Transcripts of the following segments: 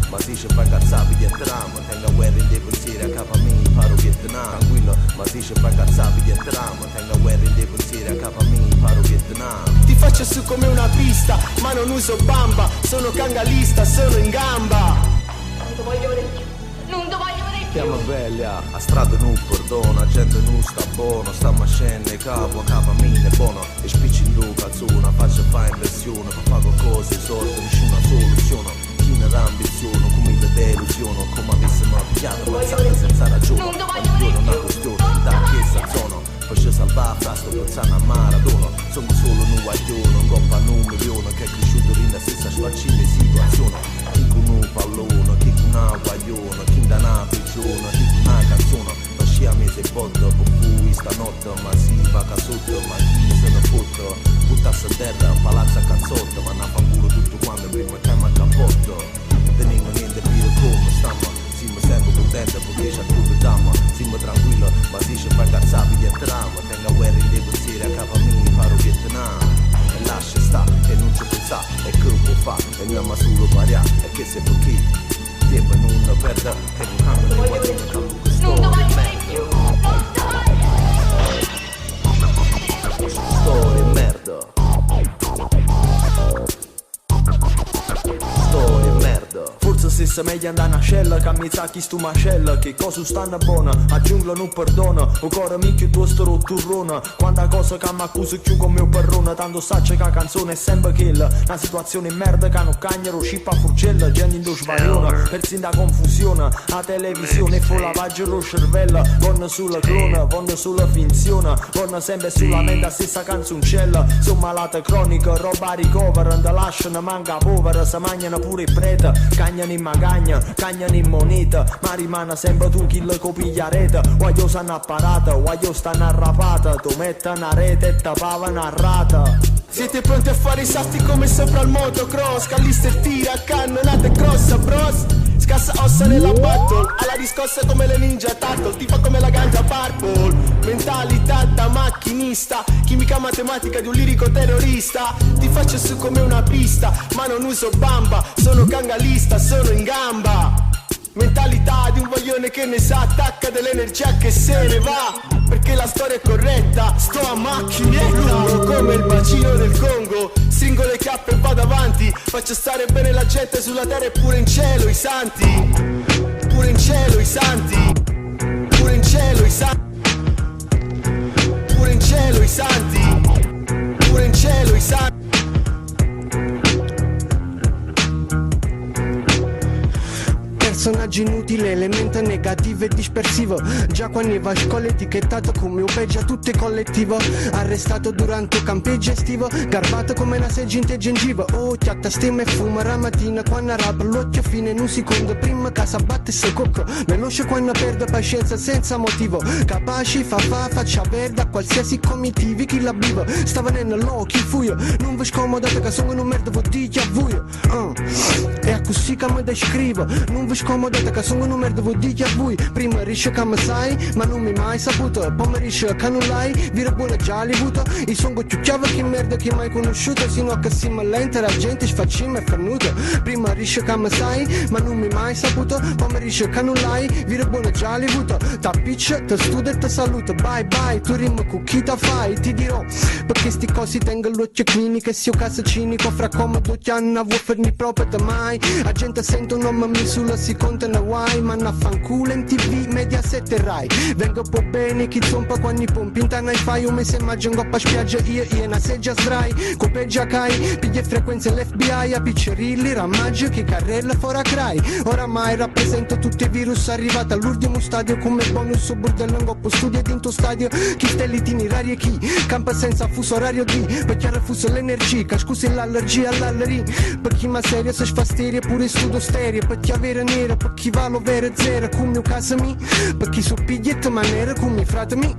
ma si ci fa cazzare Vietnam. Tenga guerra in dei pensieri a capo mio, imparo Vietnam. Tranquillo, ma si ci fa cazzare Vietnam. Tenga guerra in dei pensieri a capo mio, imparo Vietnam. Ti faccio su come una pista, ma non uso bamba. Sono cangalista, sono in gamba. Non ti voglio vedere più, non ti voglio vedere più. Chiama veglia, a strada non perdona, gente non sta buono, sta scendendo capo, capa mine buono, e spicci in due cazzuna, faccio fa inversione, per fare qualcosa, sorte, nessuna soluzione, chi ne dà ambizione, come mi delusione, come avessimo pigliato, mazzata senza ragione, non è una questione, da che sta zona, faccio salvare, sto pensando a Maradona, sono solo un guaglione, un coppa un milione, che è cresciuto in la stessa sfaccina situazione, chi con un pallone, chi con una guaglione, chi da una prigione, chi con una canzone, ma scia mese botto, per cui stanotte, ma si va sotto, ma chi se ne fotte, buttarsi a terra, un palazzo a cazzotto, ma ne fanculo tutto quando prima che mi cappotto, non teniamo niente più come stiamo, siamo sempre contenti perché c'è tutto damma, siamo tranquillo, ma si ci fa cazzare Vietnam, tenga guerra in dei pensieri a capo mio, imparo Vietnam, e lascia sta, e non ci pensa, e che può fa, e andiamo solo paria, e che se per chi, tempo non perde, e non cambia le guardine, che storia meglio. Storia merda. Storia merda. Forse se se meglio andare a scella, che mi sa chi stu macella, che cosa stanno buona, a giungla non perdona, o cuore minchio tu sto rotturrona, quanta cosa che mi accusa più con mio perrone, tanto sacce che la canzone è sempre quella, una situazione merda che non cagnero, scippa furcella, gente in due svariona, persi da confusione, a televisione fu lavaggio lo cervello, vanno sulla clona, vanno sulla finzione, vanno sempre sulla mente stessa canzoncella, sono malata cronica, roba ricovera, non lasciano manca povera, se mangiano pure i prete, cagnano in magagna, cagnano in moneta, ma rimane sempre tu chi le copiglia rete, guaglio stanno apparata, guaglio stanno arrapata, tu metti una rete e tapava una rata. Siete pronti a fare i salti come sopra il motocross, Callister tira a cannonate grossa bros, scassa ossa nella battle, alla riscossa come le ninja turtle, ti fa come la ganja purple, mentalità da macchinista, chimica matematica di un lirico terrorista, ti faccio su come una pista, ma non uso bamba, sono cangalista, sono in gamba. Mentalità di un voglione che ne sa, attacca dell'energia che se ne va, perché la storia è corretta, sto a macchinetta, lungo come il bacino del Congo, stringo le chiappe e vado avanti, faccio stare bene la gente sulla terra e pure in cielo i santi, pure in cielo i santi, pure in cielo i santi, pure in cielo i santi, pure in cielo i santi. Personaggio inutile, elemento negativo e dispersivo, già quando va a scuola etichettato come un peggio a tutto collettivo, arrestato durante il campeggio estivo, garbato come una seggente gengiva, oh chiatta stemma e fuma la mattina quando rapa l'occhio fine in un secondo prima che si batte se cocco, veloce quando perde pazienza senza motivo, capaci faccia verde a qualsiasi comitivi chi la biva, stava nell'occhio fuio, non vi scomodate che sono una merda vodicchia a vuio, e così che mi descrivo, non vi scomodate che sono una merda vodicchia a voi, prima risce che mi sai, ma non mi mai saputo, poi mi risce che non l'hai, vira buona già li avuto, i songo più chiave che merda che mai conosciuto, sino a che si lenta la gente sfaccima e fernuto, prima risce che mi sai, ma non mi mai saputo, poi mi risce che non l'hai, vira buona già li avuto, t'appiccia, ti studia e ti saluto, bye bye, tu rima con chi ta fai, ti dirò, perché sti cosi tengo l'occhio clinico, e se io caso cinico, fra comodo ti hanno vuoferni proprio da mai, la gente sente un nome mi sulla si contano guai, ma na fanculo MTV, Mediaset e Rai, vengo un po' bene, chi zompa quando i pompi, intana e fai un mese maggio, un a spiaggia, io una seggia sdrai, copeggia cai, piglia frequenze l'FBI, a piccerilli, ramaggio, chi carrella fora crai, oramai rappresento tutti i virus, arrivata all'ultimo stadio, come bonus su bordello, ngoppo studia dinto stadio, chi stelli itinerario e chi, campa senza fuso orario di, per chiaro fuso l'energia, che scusi l'allergia all'alleria, per chi ma serio se sfastiria, pure studio stereo, per chi avere nero, per chi va lo vero zero, come casa mi, per chi su piglietta maniera, come frate mi,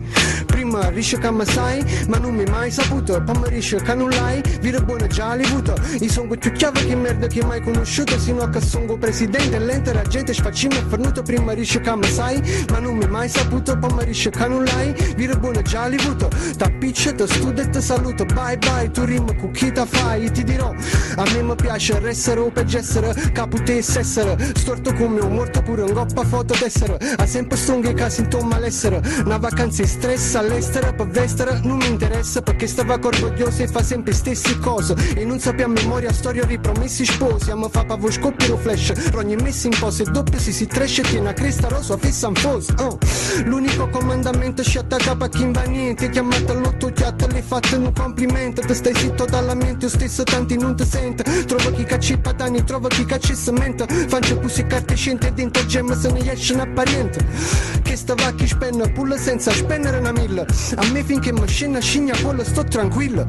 prima risce che mi sai, ma non mi mai saputo, poi mi risce che non l'hai, vira buona già li avuto, io sono più chiave che merda che mai conosciuto, sino a che sono presidente, lenta la gente sfaccima e fernuto, prima risce che mi sai, ma non mi mai saputo, poi mi risce che non l'hai, vira buona già li avuto, t'appiccia, ti studia e ti saluto, bye bye, tu rima con chi ta fai, ti dirò, a me mi piace essere o peggio essere, che potesse essere storto come un morto pure un coppa foto d'essere. Ha sempre stonghe che sintomi all'essere. Una vacanza in stress all'estero per vestere non mi interessa, perché stava orgoglioso e fa sempre stesse cose e non sappiamo a memoria storia ripromessi sposi. Ma fa pavo scoppio flash ogni messa in pose doppio si trash e tiene a cresta rosa fissa un foso. L'unico comandamento si attacca a chi va niente, chiamata all'otto chiatta le fatte un complimento. Te stai zitto dalla mente io stesso tanti non ti sento. Trovo chi caccia i patani, trovo chi caccia il cemento. Faccio pussi carte scente dentro gemma se ne esce un apparente. Che stava chi spenne pulla senza spendere una milla. A me finché mi scena scigna quello sto tranquillo.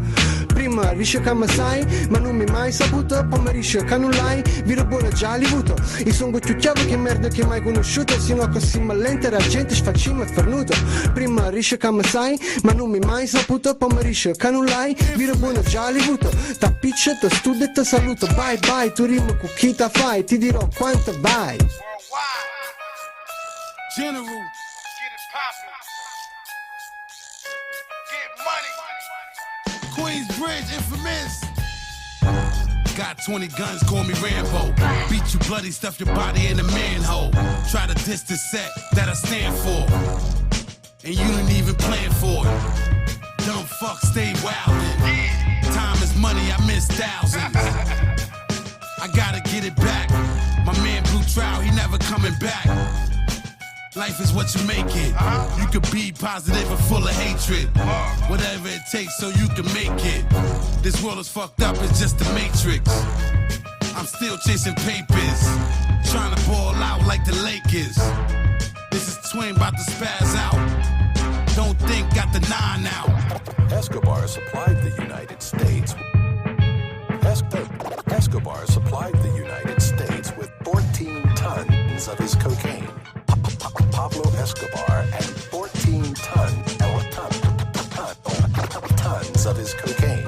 Prima riesce che mi sai, ma non mi mai saputo. Poi mi riesce che non l'hai, viro buono già li avuto. I sono più chiavo che merda che mai conosciuto. Sino così malente la gente sfacciamo e fernuto. Prima riesce che mi sai, ma non mi mai saputo. Poi mi riesce che non l'hai, viro buono già li avuto. T'appiccio, te studio e te saluto. Bye bye, tu rimo con chi ta fai, ti dirò quanto vai. General, get it poppin'. Get money. Queensbridge, infamous. Got 20 guns, call me Rambo. Beat you bloody, stuff your body in a manhole. Try to diss the set that I stand for. And you didn't even plan for it. Dumb fuck, stay wildin'. Time is money, I miss thousands. I gotta get it back. My man Blue Trout, he never coming back. Life is what you make it. You could be positive or full of hatred. Whatever it takes so you can make it. This world is fucked up, it's just the matrix. I'm still chasing papers, trying to ball out like the Lakers. This is Twin about to spaz out. Don't think got the 9 out. Escobar supplied the United States. Escobar supplied the United States with 14 tons of his cocaine. Pablo Escobar had 14 tons of his cocaine.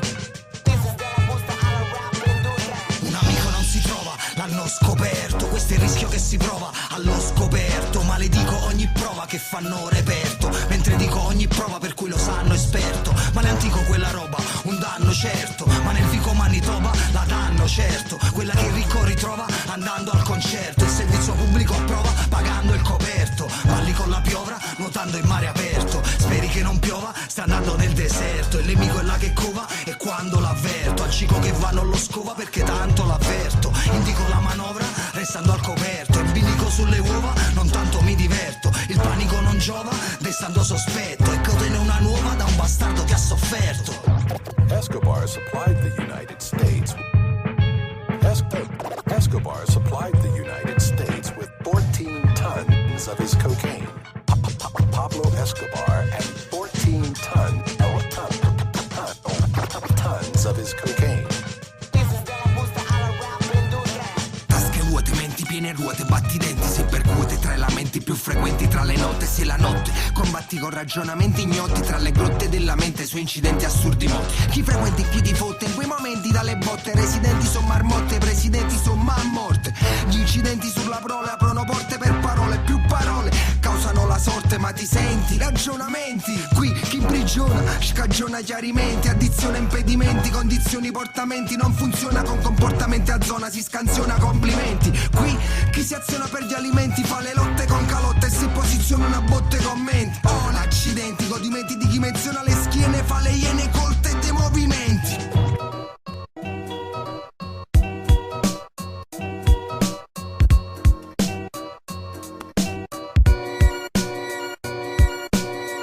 Un amico non si trova, l'hanno scoperto. Questo è il rischio che si prova allo scoperto. Maledico ogni prova che fanno reperto. Mentre dico ogni prova per cui lo sanno esperto. Ma l'antico quella roba, un danno certo. Ma nel fico Manitoba la danno certo. Quella che il ricco ritrova andando al concerto. Il servizio pubblico approva pagando il coperto. Balli con la piovra nuotando in mare aperto. Speri che non piova, sta andando nel deserto. Il nemico è là che cova e quando l'avverto. Al cico che va non lo scova perché tanto l'avverto. Indico la manovra restando al coperto. In bilico sulle uova non tanto mi diverto. Il panico non giova restando sospetto. E cotene una nuova da un bastardo che ha sofferto. Escobar supplied the United States. Escobar supplied the United States with 14 tons of his cocaine. Pablo Escobar had 14 tons of his cocaine. Tasche vuote, menti piene ruote, batti denti se percuote tra i lamenti più frequenti tra le notte. Se la notte combatti con ragionamenti ignoti tra le grotte della mente su incidenti assurdi moti. Chi frequenti chi ti fotte in quei momenti dalle botte. Residenti son marmotte, presidenti son mammorte. Gli incidenti sulla prole aprono porte per parole. Più parole causano la sorte, ma ti senti? Ragionamenti. Qui chi imprigiona scagiona chiarimenti. Addizione impedimenti, condizioni portamenti. Non funziona con comportamenti a zona, si scansiona complimenti. Qui chi si aziona per gli alimenti fa le lotte con calotte e si posiziona una botte commenti. Oh l'accidenti, godimenti di chi menziona le schiene, fa le iene colte dei movimenti.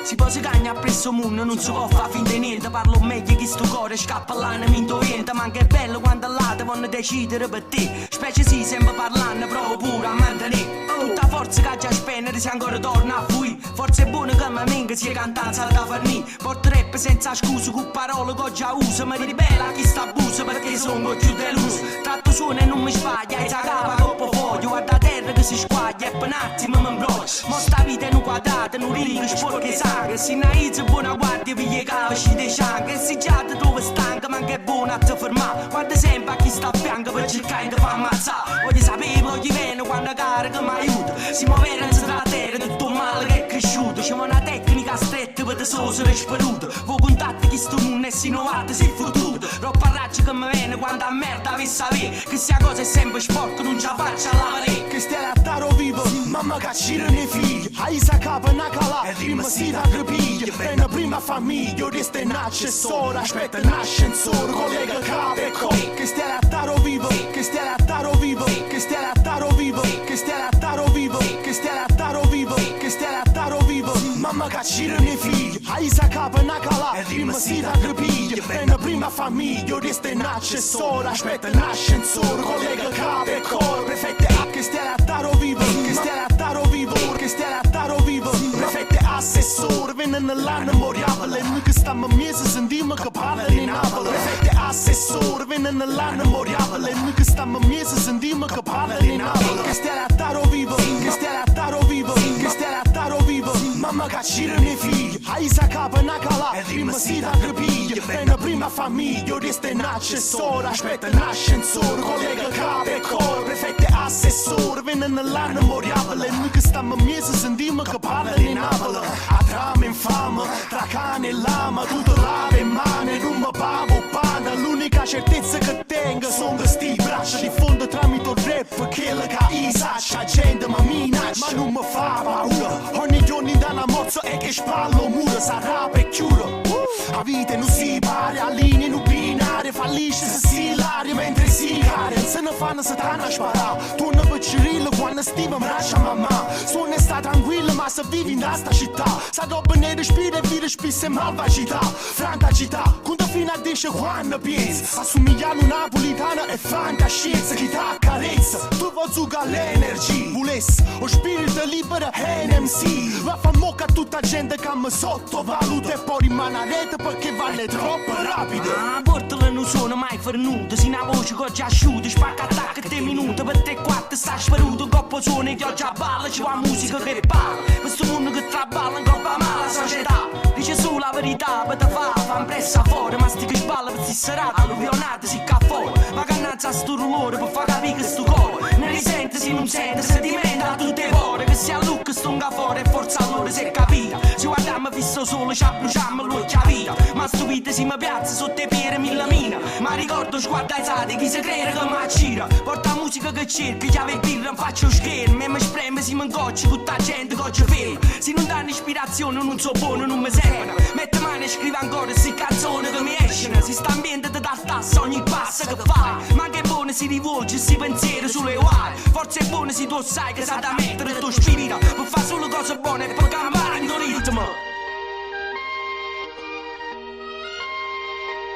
Si può si cagna presso mondo, non si può fa finta di niente. Parlo meglio che sto cuore scappa all'animento vento. Ma anche è bello quando là devono decidere per te. Specie sì, sempre parlando, provo pure a mantenere tutta forza che già spendere se ancora torna a fui. Forse è buono che mi minga sia cantanza da farni. Porto rap senza scuse con parole che già uso. Mi ribella chi sta abuso perché sono più deluso. Tratto suono e non mi sbaglia, e sa capa troppo foglio. Guarda terra che si squaglia e per un attimo mi imbroglia. Mo sta vita è un quadrato, non ringo sporche sangue. Si naizza buona guardia, piglia cava, scende scianca. E si già ti trovi stanca, ma anche è buona a te fermare. Guarda sempre a chi sta a fianco per cercare di fa ammazzare. Voglio sapere, voglio bene quando carica mi aiuta. Si muove tra la terra, tutto male che è cresciuto. C'è una tecnica stretta per te solo se è sparuto. Voi contatti chi sto mondo e si 90 si è fottuto. Troppa raggio che mi viene quando a merda vi sapere che sia cosa è sempre sporca, non ce la faccio a lavare. Che stai a taro vivo, mamma caccire nei figli. Hai sa capa na calà, e rima si da crepiglia. È una prima famiglia, ora stai un accessore. Aspetta un ascensore, collega capo e co. Che stai a taro vivo, che stai a taro vivo, che stai a taro vivo, che stai a taro vivo, che stai a taro vivo, che stai a taro vivo. Mamma caccire nei figli, hai sa capa na calà, e rima si da crepiglia. È una prima famiglia, ora stai un accessore. Aspetta un ascensore, collega capo e co. Prefette a che stai a taro vivo, che stai a taro vivo, che stai a taro vivo. Prefette assessore, venne nell'anno memoriale. Noi che stiamo a mese sentiamo che parlano in Napoli. Prefette assessore, venne nell'anno memoriale. Noi che stiamo a mese sentiamo che parlano in Napoli. Che stai a taro vivo, che stai a taro vivo, che stai a taro vivo. Mamma caccire nei figli, hai sa capa na calà, e rima si da crepiglia. È una prima famiglia, ora stai un accessore. Aspetta un ascensore, collega capo e cor. Prefette assessore, venne nell'anno memoriale. Noi che stiamo a mese sentiamo che parlano in Napoli. A trama infame, tra cane e lama, tutto lava in mano e non mi pavo pane. L'unica certezza che tengo sono questi braccia di fondo tramite il rap. Che la capisce, gente mi minaccia, ma non mi fa paura. Ogni giorno da una morsa e che spallo muro, sarà per chiudo. La vita non si pare, a linee non binarie, fallisce se si ilaria mentre si cade. Se ne fanno satana a sparare, torna per Cirillo quando stima mi lascia mamma. Sono sta tranquilla ma se vivi in sta città, sa dopo ne respira e vire spisse e malvagità. Franta città, conta fino a 10 quando pensi, assomigliano napolitana e fantascienza. Chi t'accarezza, tu vuoi giocare l'energia, volessi, o spirito libero NMC. Va fa mocca a tutta gente che mi sottovaluta e poi rimane a rete perché vale troppo rapido. Ah, portala non sono mai fornuto, si una voce che ho già asciuto, spacca attacca 3 minuti, per te 4 sta sparuto, coppo suona che ho già balla, ci va musica che parla, questo mondo che traballa in coppa male la società, dice solo la verità, per te fa impressa fuori, ma sti che sballa per si serata, l'uvionata si ca fuori, ma cannazza sto rumore per far capire che sto cuore, ne risente si non sente, sentimenta a tutte le ore, che sia look stonga fuori e forza allora si è capita, ci guardiamo fisso solo, ci abbruciamo l'occhia via, ma stupite si mi piazza sotto i piedi mille mina, ma ricordo sguarda ai sati, chi si crede che mi accira, porta musica che cerca, chiave e birra, faccio schermi, e mi spreme si mi ingoccia, tutta gente che ci ferma, se non danno ispirazione non so buono, non mi servono, mette mano e scrive ancora sti canzoni che mi escono, si sta ambiente da dal tasso ogni passo che fai, ma che buono si rivolge, si pensiero sulle uguali, forse è buono se tu sai che sa da mettere il tuo spirito, per fare solo cose buone e poi campare in tuo ritmo.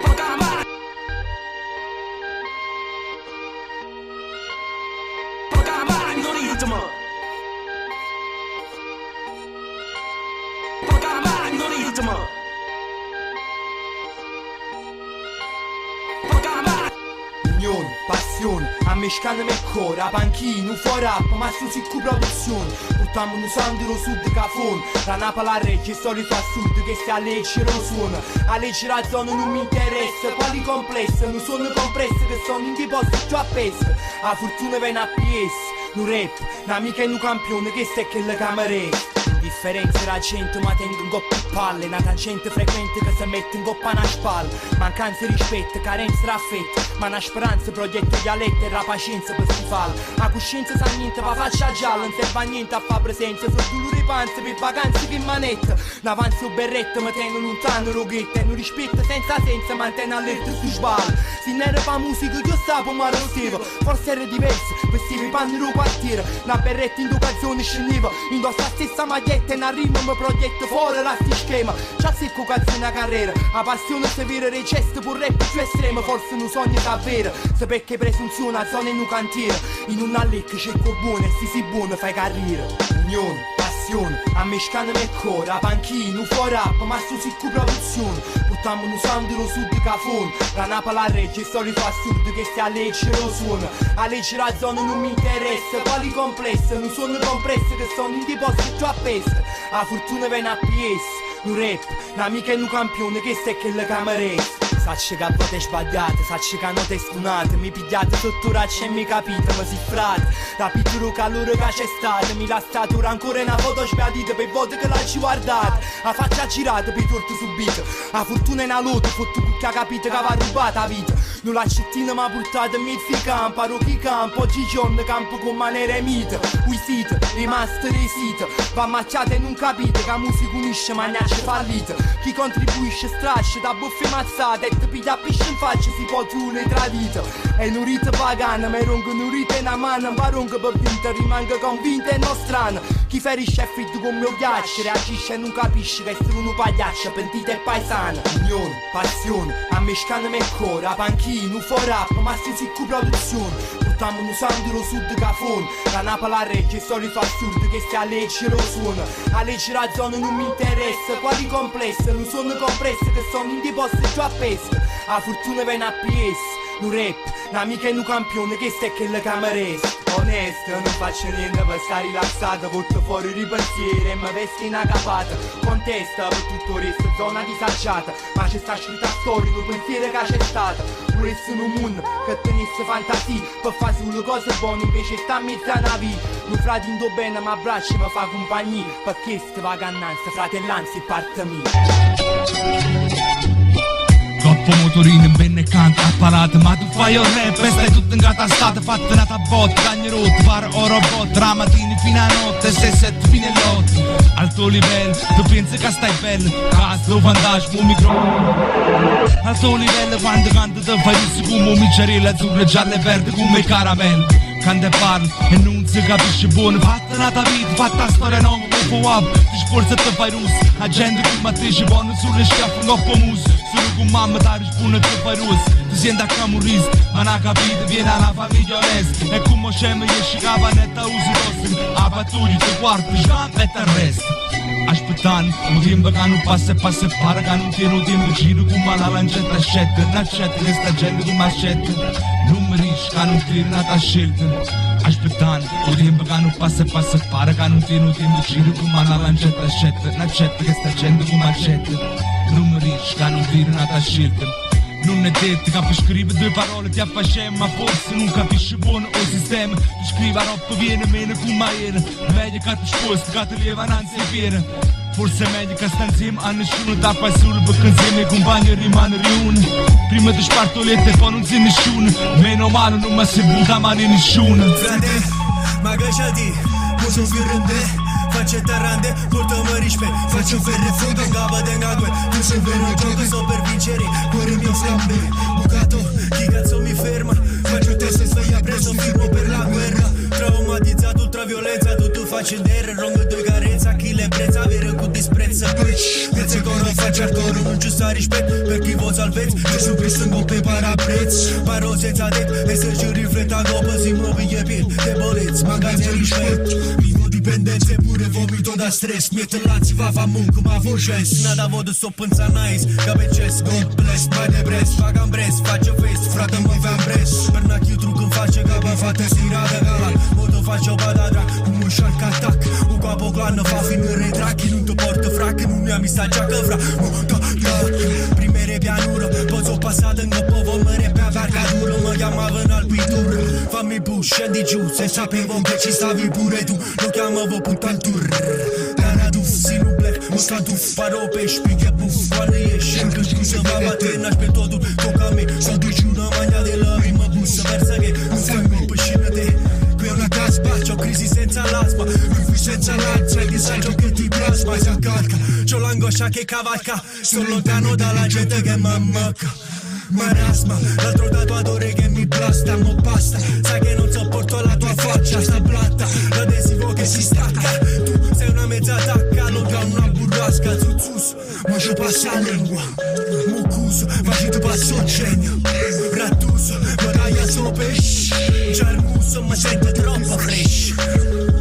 Poi campare. Poi campare in tuo ritmo. Poi campare in tuo ritmo. Poi campare. Unione, passione, a me scande me cuore, a panchino, fuori up, ma su sicco produzione. Portiamo un sandro sud cafone, da Napoli a Reggio, solito a sud, che sta a Lecce non suona. A Lecce la zona non mi interessa, quali complesse, non sono compresse, che sono in posti già a pesca. A fortuna viene a PS, non rap, un'amica e un campione, che sta che le camerette. Differenza la gente ma tengo un po' più palle, una tangente frequente che si mette in coppa una spalla. Mancanza di rispetto, carenza d'affetto, ma una speranza, progetto di alette e la pazienza per si fare. La coscienza sa niente, ma faccia gialla, non serve a niente a fa presenza, sono dolore di panza per vacanze che manetta. L'avanzo berretto mi tengo lontano roghetta, e non rispetto senza senza, mantengo allerta su sbaglio. Se non era pa musica io stavo ma lo sapevo, forse era diverso, vestivo i panni del quartiere, la berretta in educazione scendeva, indossa la stessa maglietta e una rima mi progetto fuori la sti schema. Già secco cazzo una carriera, la passione se vire riceste pur rap più estremo, forse non sogno davvero, se perché presunzione a zona in un cantiere, in una lecca cerco buono e si buono fai carriera. Unione, passione, a me scande me cuore, a panchino, fuori up, ma su sicco produzione. Portiamo un sandro sud cafone, da Napoli a Reggio, solito assurdo che stia a Lecce lo suona. A Lecce la zona non mi interessa, quali complesse, non sono compresse, che sono in posti già a pesca. La fortuna viene a PS, un rap, un'amica e un campione, che sta che le camerette. Sacci che a volte sbagliate, sacci che note stunate. Mi pigliate sotto raccia e mi capite, ma si frate. Rapito il calore che c'è stato, mi la statura ancora una foto sbiadita per volte che la ci guardate. A faccia girata per torto subito, a fortuna è una lotta, fotto che ha capito che va rubata la vita. Non la cettina ma portata in mezzo ai campi, a Rocchi Campo, oggi giorno campo con maniera mite. Uisite, rimaste resite, va macchiate e non capite che la musica unisce magnacce fallite. Chi contribuisce strasce da buffe mazzate e ti piglia pesce in faccia si può tuone tradita. E non rite pagana, ma ronco non rite in mano, ma ronco per vinta, rimanga convinta e non strana. Chi ferisce è fritto con mio ghiaccio, reagisce e non capisce che essere uno pagliaccio, pentita e paesana. Unione, passione, a me scannami il cuore, a panchino, fuori rap, ma senza più produzione. Portiamo un sandro sud cafone, la napa la regge, il solito assurdo che se a legge lo suona. A legge la zona non mi interessa, quali complesse, non sono compresse che sono in di posti già pesca. A fortuna viene a PS. Un rap, un'amica e un campione che stai che le camereste. Onesto, non faccio niente per stare rilassato, butto fuori i pensieri e mi vesti una capata. Contesta per tutto il resto, zona disagiata, ma c'è sta scritta storia, un pensiero che c'è stata. Vorresti un mondo che tenesse fantasia, per fare solo cose buone, invece sta in mezzo a una vita. Non fratindo bene, ma abbraccio mi fa compagnia, perché sta vacananza, fratellanza e parte mia. Troppo motorino in benne e canta a parate, ma tu fai il rap e stai tutto incatastato, fatta una tabotta, cagne rotte, fare o robot, tra mattini fino a notte, 6-7 fino all'8. Alto livello, tu pensi che stai bello, caso, fantasma, microfono. Alto livello, quando canto ti fai russi come micciarella, azzurra, gialla e verde come caramelle. Quando parlo e non si capisce buono, fatta una vita, fatta storia nuova, dopo up, ti sforza e ti fai russo. La gente come te ci buono sulle schiaffe, un coppo muso. Solo con mamma ti risponde e ti fai russo. Ti senti a camurris, ma non capito, viene una famiglia onesta. E come c'è mi esci cavanetta usi rosso. A pattugli ti guardo, scampa e ti arresta. Aspettando, un tempo che non passa e pare, che non tiene tempo giro come la lancetta scetta. Non accetta che sta gente come accetta. Non mi dici che non tiene una scelta. Aspettando, un tempo che non passa e pare, che non tiene tempo giro come la lancetta scetta. Non accetta che sta gente come accetta. Non mi dici che non tiene una scelta. Non è detto che per scrivere due parole ti affasciamo, ma forse non capisci buono il sistema. Tu scrivi a roba viene meno come ieri. Meglio che ti sposti, che ti leva un'ansia piena. Forse è meglio che sta insieme a nessuno, da fai solo perché insieme i compagni rimanere uno. Prima ti sparto le e poi non sei nessuno. Meno male non mi sei buttata male nessuno. Frate, ma che c'è di? Non sono più rende. Faccio tarrande, portami rispetto. Faccio ferre e fuoco in capa tenga gue. Tu sei vero gioco, sto per vincere. Cuore mio flambe, bucato, chi cazzo mi ferma? Faccio testo e sveglia preso, firmo per la guerra. Traumatizzato, ultraviolenza, tutto faccio in terra. Rongo due carenza, chi le prezza, vero con disprezza. Pensi che non faccio al coro, non ci sta rispetto. Per chi vuol salvezza, Gesù Cristo in coppe paraprezzo. Paro senza detto, e se ci rifletta dopo si muove gli piedi. Debolezza, mancanza di rispetto. Dipendenze pure vomito da stress. Miete lazzi fa muncă ma vocesc. Nada vodă s-o pânța nice ca pe chest. God bless, mai depres, fac ambres. Face fest, frate mă ve ambres. Perna chiutru când face capa fată sirada gala. Modo face o badadra, cum un shark attack. Un capo clană fa fin în retrachi. Nu te portă frac, nu mi-a misa geacă vra. Primere pianură, poți o pasată încă povă măre pe avarca dură. Mă chiamavă în alpitură. Fammi push, scendi giù, se sapevo che ci stavi pure tu. Lo chiamavo punto al tour. Cara tu, si nu plec, musca tu. Paro pe șpighe buf, quando ieși încă scusa va bater, n-aș pe totul. Toca me, sau duci una magna de la rima busă. Versa che non fai un pășină-te. Qui è una caspa, c'ho crisi senza l'asma. Mi fui senza l'alza, il disagio che ti plasma si accalca. C'ho l'angoscia che cavalca, sto lontano dalla gente che m'ammacca. Marasma, l'altro tatuatore che mi blasta, mo basta. Sai che non sopporto la tua faccia, sta blatta, l'adesivo che si stacca. Tu sei una mezza tacca, lo da una burrasca. Zuzus, mo ci passa la lingua. Mucuso, facci tu passo genio. Rattuso, mo dai a sopesh. Già il muso mi sente troppo fresh.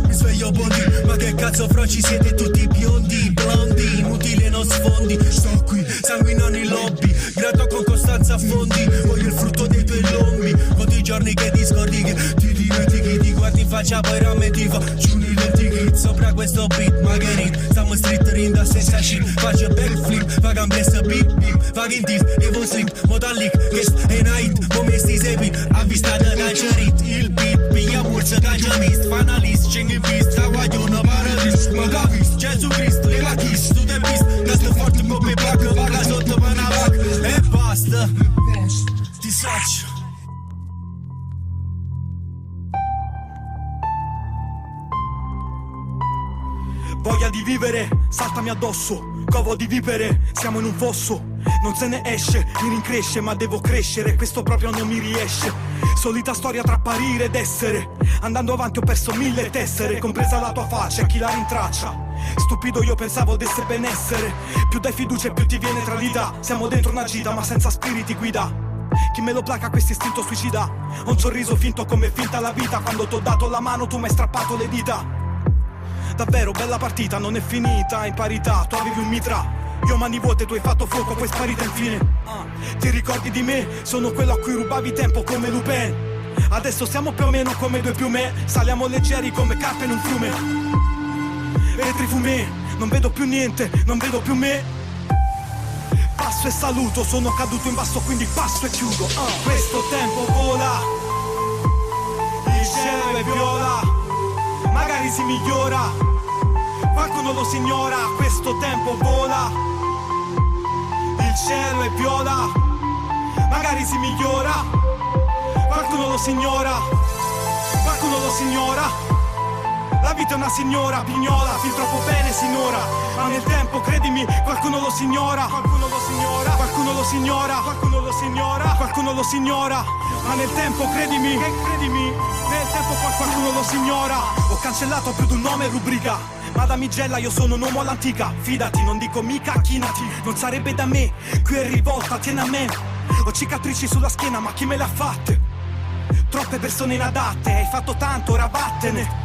Mi sveglio bondi, ma che cazzo fra ci siete tutti biondi, blondi. Inutile non sfondi, sto qui, sanguinano i lobby. Grato con costanza fondi, voglio il frutto dei tuoi lombi. Quanti giorni che ti scordi che ti dimentichi, ti guardi in faccia poi rammentivo. Giù nei lentichi hit sopra questo beat, magari stiamo street rinda senza shit. Faccio backflip, fa cambiare beat beat. Va in tilt, Evo Slip, Modalic, guest e night. Come sti sepi, avvistata da cerit. Il beat, piglia borsa da giamist. Fanalist, c'è in vista, guaglione paradis. Ma capisci, Gesù Cristo, le la kiss. Tu te pist, da sto forte come pacco. Vaga sotto panavac e basta. Ti saccio. Voglia di vivere, saltami addosso. Covo di vipere, siamo in un fosso. Non se ne esce, mi rincresce, ma devo crescere. Questo proprio non mi riesce. Solita storia tra apparire ed essere. Andando avanti ho perso 1000 tessere, compresa la tua faccia e chi la rintraccia. Stupido io pensavo desse benessere. Più dai fiducia e più ti viene tradita. Siamo dentro una gita ma senza spiriti guida. Chi me lo placa questo istinto suicida. Ho un sorriso finto come finta la vita. Quando t'ho dato la mano tu mi hai strappato le dita. Davvero bella partita, non è finita, in parità, tu avevi un mitra. Io mani vuote, tu hai fatto fuoco, poi sparita infine. Ti ricordi di me? Sono quello a cui rubavi tempo come Lupin. Adesso siamo più o meno come due piume. Saliamo leggeri come carpe in un fiume. Vetri fumé, non vedo più niente, non vedo più me. Passo e saluto, sono caduto in basso quindi passo e chiudo. Questo tempo vola, il cielo è viola. Magari si migliora, qualcuno lo signora, questo tempo vola. Il cielo è viola, magari si migliora, qualcuno lo signora, qualcuno lo signora. La vita è una signora pignola, fin troppo bene sinora. Ma nel tempo, credimi, qualcuno lo signora. Qualcuno lo signora, qualcuno lo signora, qualcuno lo signora, qualcuno lo signora. Ma nel tempo, credimi, nel tempo qualcuno lo signora. Ho cancellato più di un nome e rubrica. Ma da Migella io sono un uomo all'antica. Fidati, non dico mica chinati. Non sarebbe da me, qui è rivolta, tieni a me. Ho cicatrici sulla schiena, ma chi me le ha fatte? Troppe persone inadatte, hai fatto tanto, ora vattene.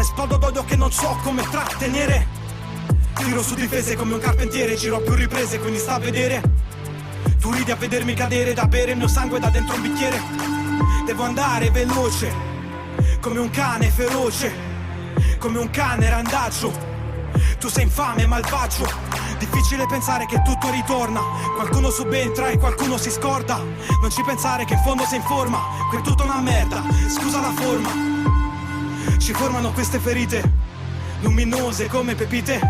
Esplodo d'odio che non so come trattenere. Tiro su difese come un carpentiere. Giro a più riprese, quindi sta a vedere. Tu ridi a vedermi cadere, da bere il mio sangue da dentro un bicchiere. Devo andare veloce, come un cane feroce, come un cane randagio. Tu sei infame e malvagio. Difficile pensare che tutto ritorna. Qualcuno subentra e qualcuno si scorda. Non ci pensare che in fondo sei in forma. Qui è tutta una merda, scusa la forma. Ci formano queste ferite, luminose come pepite.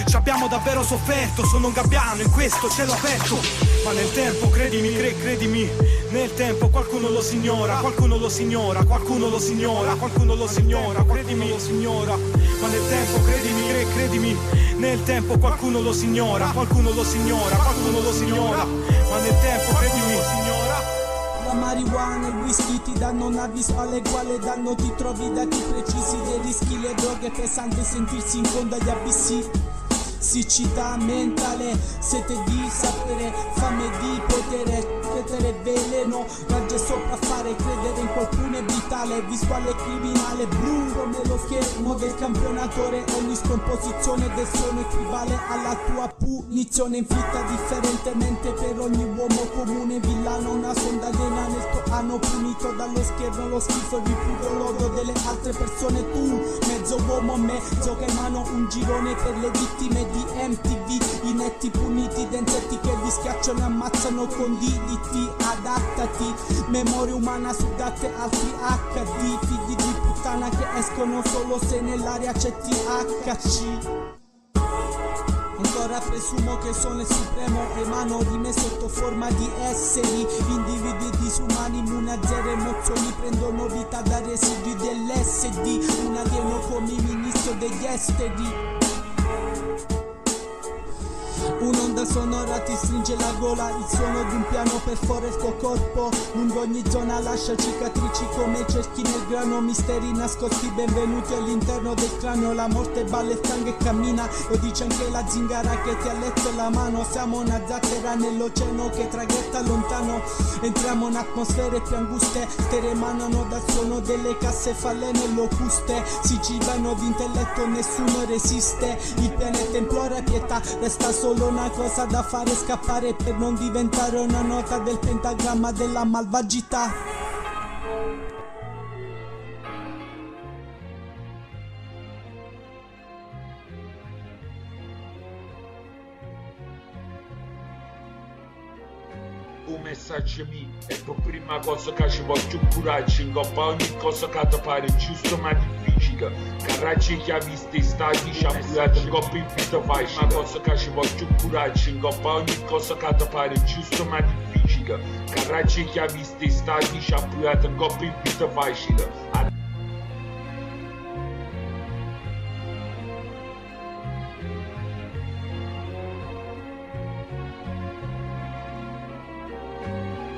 Ci abbiamo davvero sofferto, sono un gabbiano, in questo cielo aperto. Ma nel tempo, credimi, credimi, nel tempo qualcuno lo signora, qualcuno lo signora, qualcuno lo signora, qualcuno lo signora, credimi lo signora. Ma nel tempo, credimi, nel tempo qualcuno lo signora, qualcuno lo signora, qualcuno lo signora. Ma nel tempo, credimi lo signora. La marijuana e il whisky ti danno una visuale quale danno ti trovi dati precisi dei rischi, le droghe pesanti, sentirsi in fondo agli abissi. Siccità mentale, sete di sapere, fame di potere, credere veleno, raggi sopraffare, credere in qualcuno è vitale, visuale criminale, blu come lo schermo del campionatore, ogni scomposizione del suono equivale alla tua punizione inflitta differentemente per ogni uomo comune, villano, una sonda lena nel tuo anno punito dallo schermo, lo schifo, il ripudio, l'odio delle altre persone, tu, mezzo uomo, mezzo che mano, un girone per le vittime di MTV, i netti puniti, densetti che vi schiacciano e ammazzano con DDT, adattati, memoria umana sudate altri HD, figli di puttana che escono solo se nell'aria c'è THC. Ancora presumo che sono il supremo emano di me sotto forma di esseri, individui disumani immuni a zero emozioni, prendono vita da residui dell'SD, un alieno come il ministro degli esteri. Un'onda sonora ti stringe la gola, il suono di un piano perfora il tuo corpo, lungo ogni zona lascia cicatrici come cerchi nel grano, misteri nascosti benvenuti all'interno del cranio, la morte balla il sangue e cammina, lo dice anche la zingara che ti ha letto la mano, siamo una zattera nell'oceano che traghetta lontano, entriamo in atmosfere più anguste, stere emanano dal suono delle casse falene locuste, si cibano di intelletto, nessuno resiste, il pianeta implora pietà, resta solo una cosa da fare, scappare per non diventare una nota del pentagramma della malvagità. Un messaggio mio è per prima cosa che ci voglio curarci, in coppa ogni cosa che ti pare giusto ma difficile. Carracci che ha visto i stati ci ha pure in coppa in vita facile. Una cosa che ci voglio curarci, in coppa ogni cosa che ti pare giusto ma difficile. Carracci che ha visto i stati ci ha pure in coppa in vita facile.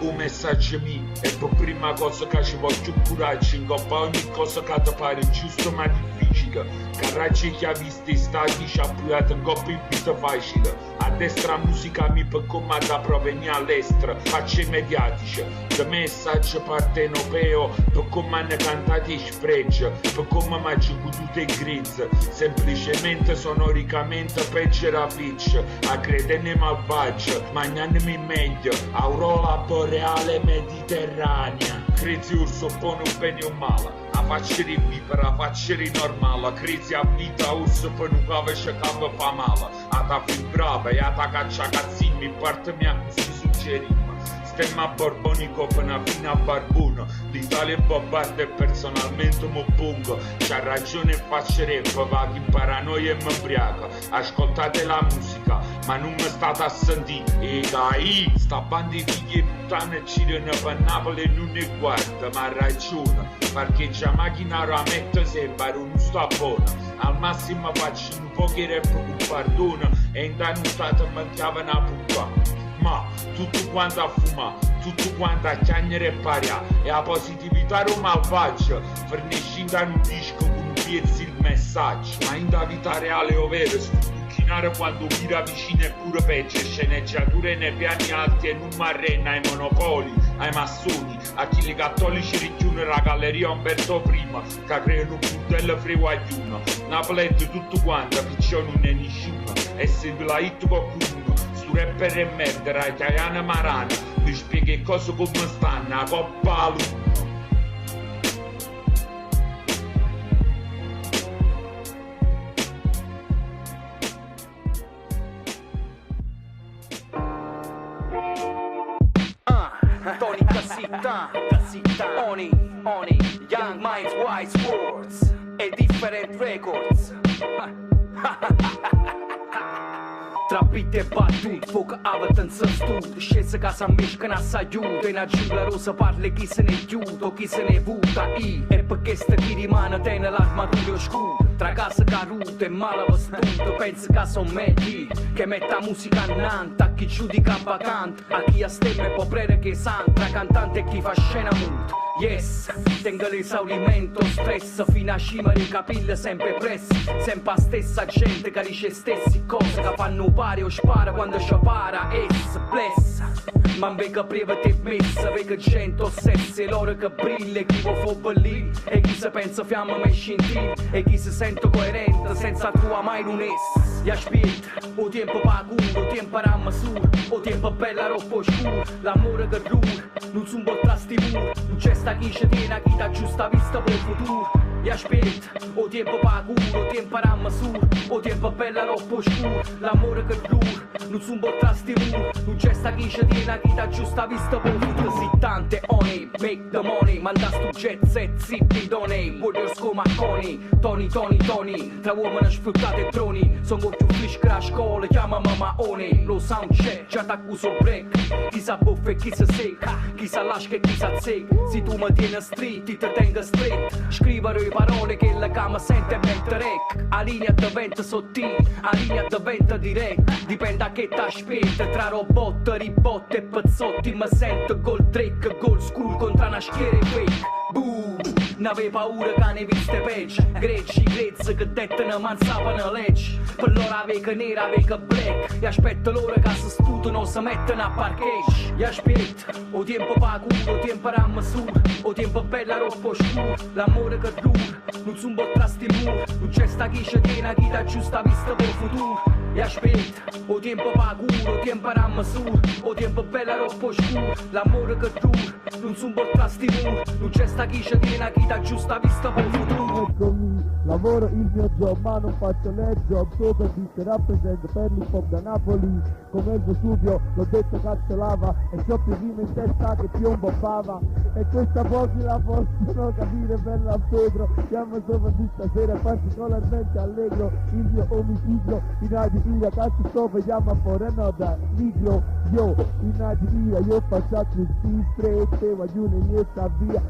Un messaggio mio è per prima cosa che ci voglio curarci, in coppa ogni cosa che ti pare giusto ma difficile. Carracci che ha visto i stati ci ha pure in coppa in vita facile. A destra musica mi per come da provenire all'estero, facce mediatici, da messaggio partenopeo, per come hanno cantato i sfregi, per come mi ci godute grezze, semplicemente sonoricamente peggio era pitch, a credere malvagio, magnanimi meglio, aurora boreale mediterranea, crezi urso buono bene o male. A faccia di vivere, a faccia di normale, crisi a vita urso per un cave che mi fa male. A ta fi brava e a ta caccia cazzini, parte mia così suggerima. Stemma borbonico per una fina barbuna, l'Italia è bobarda e personalmente mi pongo. C'ha ragione e faccio rap, vado in paranoia e mi ubriaco. Ascoltate la musica, ma non mi state a sentire. E dai, sta banda di figli e puttane girano per Napoli e non ne guarda, ma ha ragione. Parcheggia macchina a mettere sembra non sta buona. Al massimo faccio un po' che rap con pardone e intanto mi chiave una puttana. Ma tutto quanto a fumare, tutto quanto a chiagnere e pariare, e la positività o malvagia fornisce un disco con un pezzo il messaggio. Ma in la vita reale o vero sfucchinare quando mira vicino è pure peggio. Sceneggiature nei piani alti e non marrena ai monopoli, ai massoni, a chi li cattolici richiudono la galleria Umberto I, che creano un puntello freguagliuno. Napolette tutto quanto, picciò non è nessuno, e se la hit qualcuno rapper e merda, italiana marana, vi spieghi cosa come stanno, a coppa all'uno. Tony Cassita, Oni, Young Minds, Wise Words, e Different Records. Tra beat e battut, poca avete să stud Scese ca să mișcă na să aiută În giungla rosa parle chi se ne chiudo, chi se ne vuta I E perché sta chi rimane tene l'armatura oscura Tra casa carute e mala vestuta Pensa che son meglio che metta musica annanta A chi giudica vacante, a chi a stemme poprere che santa Cantante e chi fa scena muta Yes, tengo l'esaurimento, stress fino a cima dei capelli sempre pressi Sempre la stessa gente che dice stessi cose Che fanno pari o spara quando ci para essa, blessa Ma vedo prima te messa, vedo gente ossessa E l'ora che brilla, chi vuole fa bellire E chi si pensa fiamma me scintille E chi si sente coerente senza tua mai non essa E aspetta, o tempo pa culo, o tempo a misura O tempo bella roba oscura, l'amore che dura Non sono bottasti muri, non c'è sta chi ci tiene, chi dà giusta vista per il futuro E aspetta, o tempo pa culo, o tempo a misura O tempo bella roba oscura, l'amore che dura Non sono bottasti muri, non c'è sta chi ci tiene, chi dà giusta vista per il futuro Sì tante oni, make the money, manda stu jet set, zippi donei Warriors come Coney, Tony, tra uomini sfruttate e droni Sono più fish che la scuola, chiama mamma Oni Lo sound check, già t'accuso break Chi sa buffa e chi sa secca, chi sa lascia e chi sa zecca Se tu mi tieni street, ti tengo straight Scrivere le parole che la cama sente e mette rec A linea diventa sottile, a linea diventa diretta Dipende a che t'aspetta, tra robot, ribotte e pezzotti Mi sento gol trick, gol school contro una schiera e quake Boo, n'avei paura che ne viste peggio Greci, grezze che dettano mansavano legge Per loro aveca nera, aveca black E aspetta loro che se studano si mettono a parcheggio E aspetta, o tempo pa culo, o tempo a misura O tempo bella roba oscura, l'amore che dura Non sono bottasti muri, non c'è sta chi ci tiene, chi dà giusta vista per il futuro E aspetta, o tempo pa culo, o tempo a misura O tempo bella roba oscura, l'amore che dura Non sono bottasti muri, non c'è sta chi ci tiene, chi dà giusta vista per il futuro lavoro il mio job ma non faccio le job, sopra dice rappresento per l'hip hop da Napoli, come il Vesuvio, l'ho detto cazzo lava, e c'ho più rime in testa che piombo fava, e questa pochi la possono capire bella Pedro, chiamo sopra di stasera particolarmente allegro, il mio omicidio, in Ira, cazzo sto vediamo a fuori no da micro, io, in Ira, io faccio questi strette, guaglione io sta via,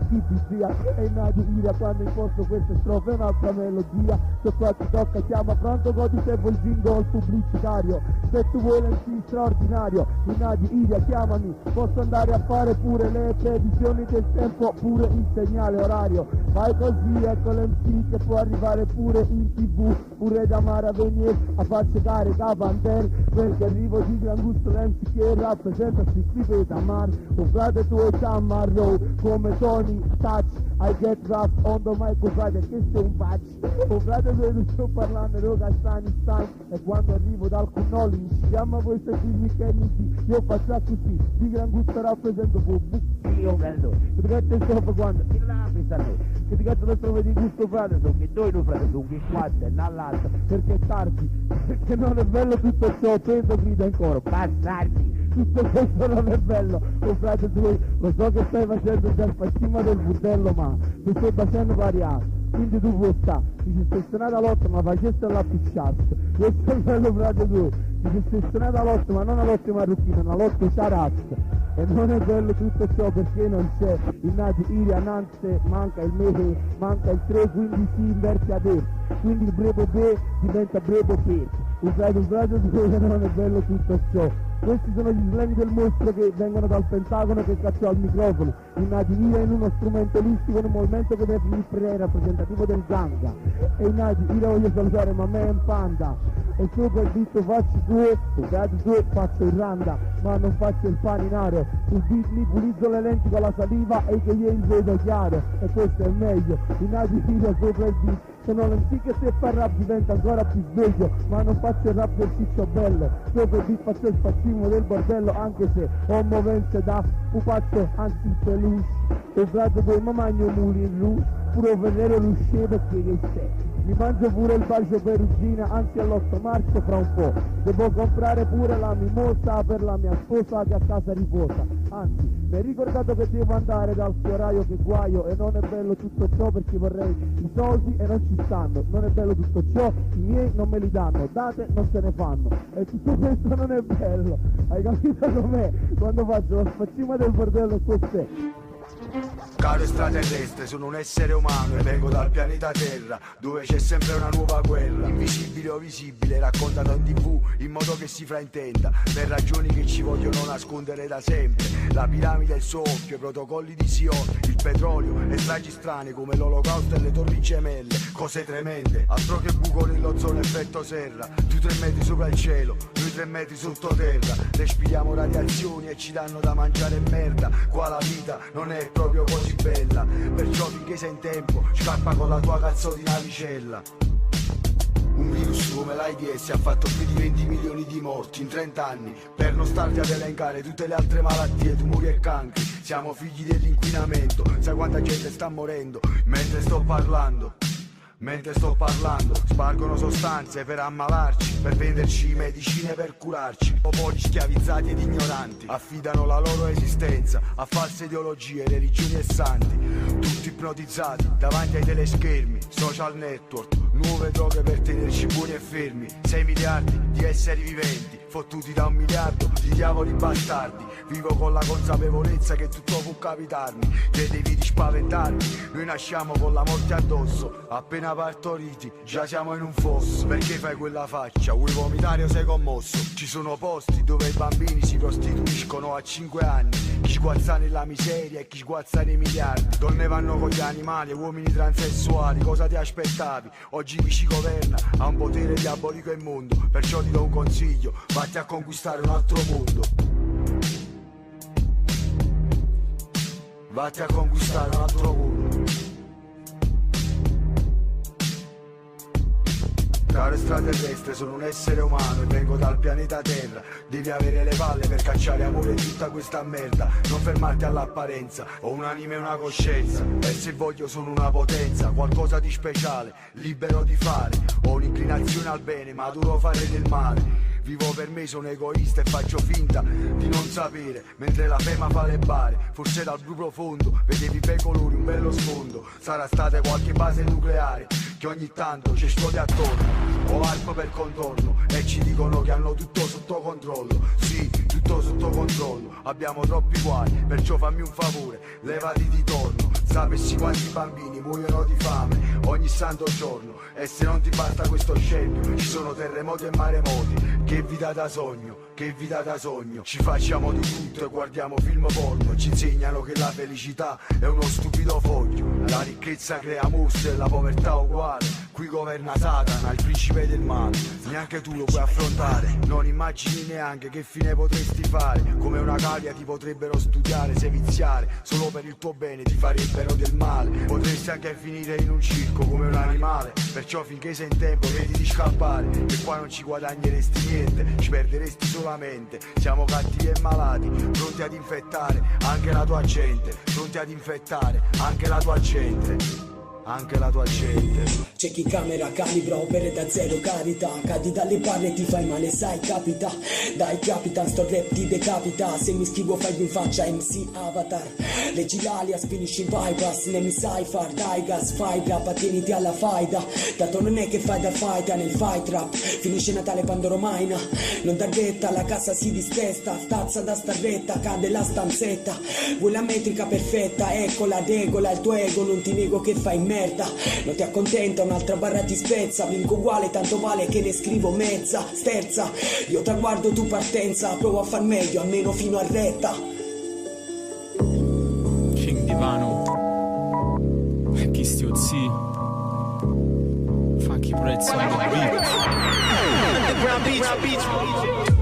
chi ti via, e in Ira quando imposto queste strofe è un'altra melodia, so qua ti tocca, chiama pronto godi se vuoi il jingle pubblicitario, se tu vuoi l'MC straordinario, in Ira chiamami, posso andare a fare pure le previsioni del tempo, pure il segnale orario, vai così, ecco l'MC che può arrivare pure in TV, pure da Mara venire a far cercare Capanter, perché arrivo di gran gusto l'MC che rappresenta si scrive da Mar, un frate tuo e Tamarro, come Tony Touch, I get rough on the mic, frate che sei un patch, un frate tuo e sto parlando di Afghanistan, e quando arrivo dal Cunoli, si chiama voi seguirmi che inizi, io faccio così, di gran gusto rappresento io bello, che ti cazzo sopra quando ti lavi a me, che ti cazzo lo trovo di gusto frate, sono che noi non frate, sono che quattro, nell'altro, perché è tardi, perché non è bello tutto ciò, penso grida ancora, bastardi, tutto questo non è bello, oh frate tu, lo so che stai facendo già il facima del burdello, ma tu stai facendo variato, quindi tu puoi stare, ti sei stata lotta ma faceste la picciazza, questo è bello frate tu, ti sei stata lotta ma non una lotta marocchina, una lotta sarazza. E non è bello tutto ciò perché non c'è il Nati Iria, Nanze, manca il mese, manca il 3, quindi si inverte a te. Quindi il brevo B diventa brevo P. Un frate dove non è bello tutto ciò. Questi sono gli slangi del mostro che vengono dal Pentagono che cacciò al microfono. Il Nati Iria in uno strumentalistico in un movimento che deve essere rappresentativo del Zanga. E il Nati Iria voglio salutare ma me è un panda. E sopra il dito faccio due, un frate due faccio il randa, ma non faccio il paninaro. Sul beat mi pulizzo le lenti con la saliva e che io il vedo chiaro, e questo è meglio. I nati tira sopra il beat, se non anziché se fa rap diventa ancora più sveglio, ma non faccio il rap del ciccio bello. Sopra il beat faccio il faccino del bordello, anche se ho movenze da pupazzo, anzi il peluche. E frate poi mi mangio muli in lu, pure vedere l'uscita perché che sei. Mi mangio pure il bacio perugina, anzi all'8 marzo fra un po'. Devo comprare pure la mimosa per la mia sposa che a casa riposa. Anzi, mi hai ricordato che devo andare dal fioraio che guaio, e non è bello tutto ciò perché vorrei i soldi e non ci stanno. Non è bello tutto ciò, i miei non me li danno, date non se ne fanno. E tutto questo non è bello. Hai capito com'è? Quando faccio la sfaccima del bordello cos'è? Caro extraterrestre, sono un essere umano e vengo dal pianeta Terra, dove c'è sempre una nuova guerra. Invisibile o visibile, raccontato in TV in modo che si fraintenda, per ragioni che ci vogliono nascondere da sempre. La piramide, il soffio, i protocolli di Sion, il petrolio e stragi strane come l'olocausto e le torri gemelle. Cose tremende, altro che buco nell'ozono effetto serra. Tu 3 metri sopra il cielo, noi 3 metri sottoterra. Respiriamo radiazioni e ci danno da mangiare merda. Qua la vita non è proprio così bella, perciò finché sei in tempo scappa con la tua cazzo di navicella. Un virus come l'AIDS ha fatto più di 20 milioni di morti in 30 anni, per non starti ad elencare tutte le altre malattie, tumori e cancri. Siamo figli dell'inquinamento, sai quanta gente sta morendo mentre sto parlando. Mentre sto parlando, spargono sostanze per ammalarci, per venderci medicine per curarci. Popoli schiavizzati ed ignoranti affidano la loro esistenza a false ideologie, religioni e santi. Tutti ipnotizzati davanti ai teleschermi, social network, nuove droghe per tenerci buoni e fermi. 6 miliardi di esseri viventi, fottuti da 1 miliardo di diavoli bastardi. Vivo con la consapevolezza che tutto può capitarmi, credevi di spaventarmi. Noi nasciamo con la morte addosso, appena partoriti già siamo in un fosso. Perché fai quella faccia? Vuoi vomitare o sei commosso? Ci sono posti dove i bambini si prostituiscono a 5 anni, chi sguazza nella miseria e chi sguazza nei miliardi. Donne vanno con gli animali e uomini transessuali, cosa ti aspettavi? Oggi chi ci governa ha un potere diabolico e immondo, perciò ti do un consiglio, vatti a conquistare un altro mondo. Vatti a conquistare un altro mondo. Caro extraterrestre, sono un essere umano e vengo dal pianeta Terra. Devi avere le palle per cacciare amore in tutta questa merda. Non fermarti all'apparenza, ho un'anima e una coscienza. E se voglio sono una potenza, qualcosa di speciale, libero di fare. Ho un'inclinazione al bene, ma adoro fare del male. Vivo per me, sono egoista e faccio finta di non sapere, mentre la fema fa le bare. Forse dal blu profondo vedevi bei colori, un bello sfondo. Sarà stata qualche base nucleare che ogni tanto ci esplode attorno. Ho arco per contorno e ci dicono che hanno tutto sotto controllo. Sì, tutto sotto controllo. Abbiamo troppi guai, perciò fammi un favore, levati di torno. Sapessi quanti bambini muoiono di fame ogni santo giorno. E se non ti basta questo scempio, ci sono terremoti e maremoti. Che vita da sogno, che vita da sogno. Ci facciamo di tutto e guardiamo film porno. Ci insegnano che la felicità è uno stupido foglio. La ricchezza crea mostri e la povertà uguale. Qui governa Satana, il principe del male. Neanche tu lo puoi affrontare. Non immagini neanche che fine potresti fare. Come una cavia ti potrebbero studiare. Se viziare solo per il tuo bene ti farebbero del male. Potresti anche finire in un circo come un animale. Perciò finché sei in tempo vedi di scappare. E qua non ci guadagneresti niente, ci perderesti solamente. Siamo cattivi e malati, pronti ad infettare anche la tua gente. Pronti ad infettare anche la tua gente. Anche la tua gente. C'è chi camera calibra, opere da zero carità. Cadi dalle barre ti fai male, sai capita. Dai capitan, sto rap ti decapita. Se mi schivo fai in faccia MC Avatar. Leggi l'alias, finisci in bypass. Ne mi sai far, dai gas, fai rap, attieniti alla faida. Tanto non è che fai da faida nel fight rap. Finisce Natale Pandoromaina. Non dar retta, la casa si distesta. Stazza da starretta, cade la stanzetta. Vuoi la metrica perfetta, ecco la regola. Il tuo ego non ti nego che fai merda. Non ti accontenta, un'altra barra ti spezza. Vinco uguale, tanto vale che ne scrivo mezza. Sterza, io traguardo tu partenza. Provo a far meglio, almeno fino a retta. King Divano, chi sti zi, funky prezzo on the beat.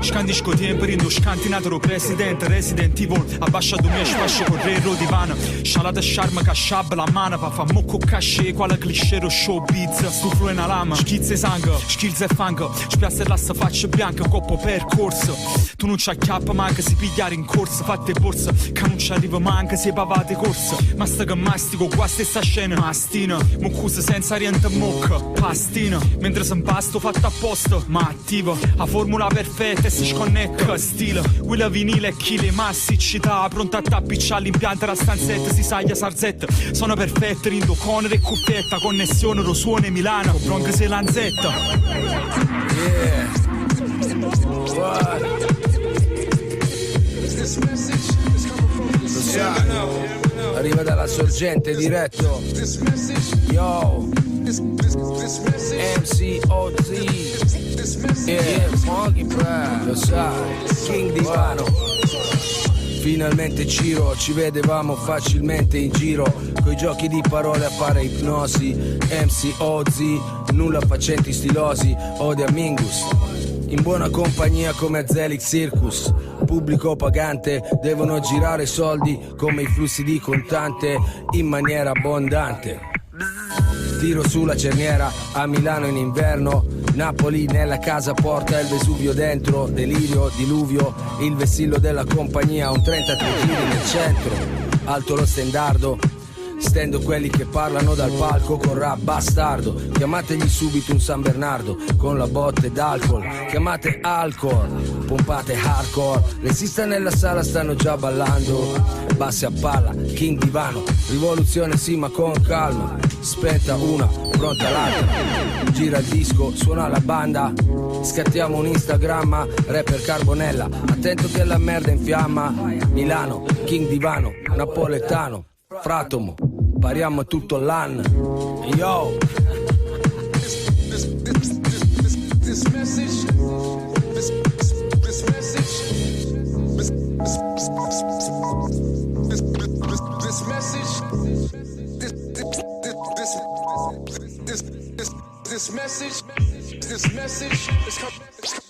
Scandisco tempo, rindo scantinatoro presidente, Resident Evil, abbascia 2000 spasce correro divana. Scialata sciarma casciab la mana, pa fa mocco casce, quale cliché showbiz. Stuflo in lama, schizze sangue, schilze e fang, spiazze la faccia bianca, coppo percorso. Tu non c'hai chiappa, manca si pigliare in corsa, fatte borsa, che non ci arriva manca, si pavate corsa. Ma sta che mastico, qua stessa scena, mastina, muccusa senza niente mocca, pastina. Mentre se impasto fatta apposta, ma attiva, la formula perfetta si sconnetta, stile, quella vinile e chile, massicità, pronta a tappicciare l'impianto, la stanzetta, si saglia sarzetta, sono perfette, rindo conere e cuffietta, connessione, Rosuone, Milano, Bronx e Lanzetta. Yeah. What? Lo sai, arriva dalla sorgente diretto. Yo, MC OZ. Yeah, Funky Pride, lo sai, King Divano. Finalmente Ciro, ci vedevamo facilmente in giro, coi giochi di parole a fare ipnosi. MC OZ, nulla facenti stilosi, odia Mingus. In buona compagnia come a Zelig Circus. Pubblico pagante, devono girare soldi come i flussi di contante in maniera abbondante. Tiro sulla cerniera a Milano in inverno, Napoli nella casa porta il Vesuvio dentro, delirio, diluvio, il vessillo della compagnia, un 33 kg nel centro, alto lo stendardo, stendo quelli che parlano dal palco con rap bastardo, chiamategli subito un San Bernardo con la botte d'alcol, chiamate alcol, pompate hardcore, le sista nella sala stanno già ballando, bassi a palla, King Divano, rivoluzione sì ma con calma, spenta una, pronta l'altra, gira il disco, suona la banda, scattiamo un Instagramma, rapper Carbonella, attento che la merda infiamma, Milano, King Divano, napoletano, Fratomo, pariamo tutto l'anno, yo! This message is coming from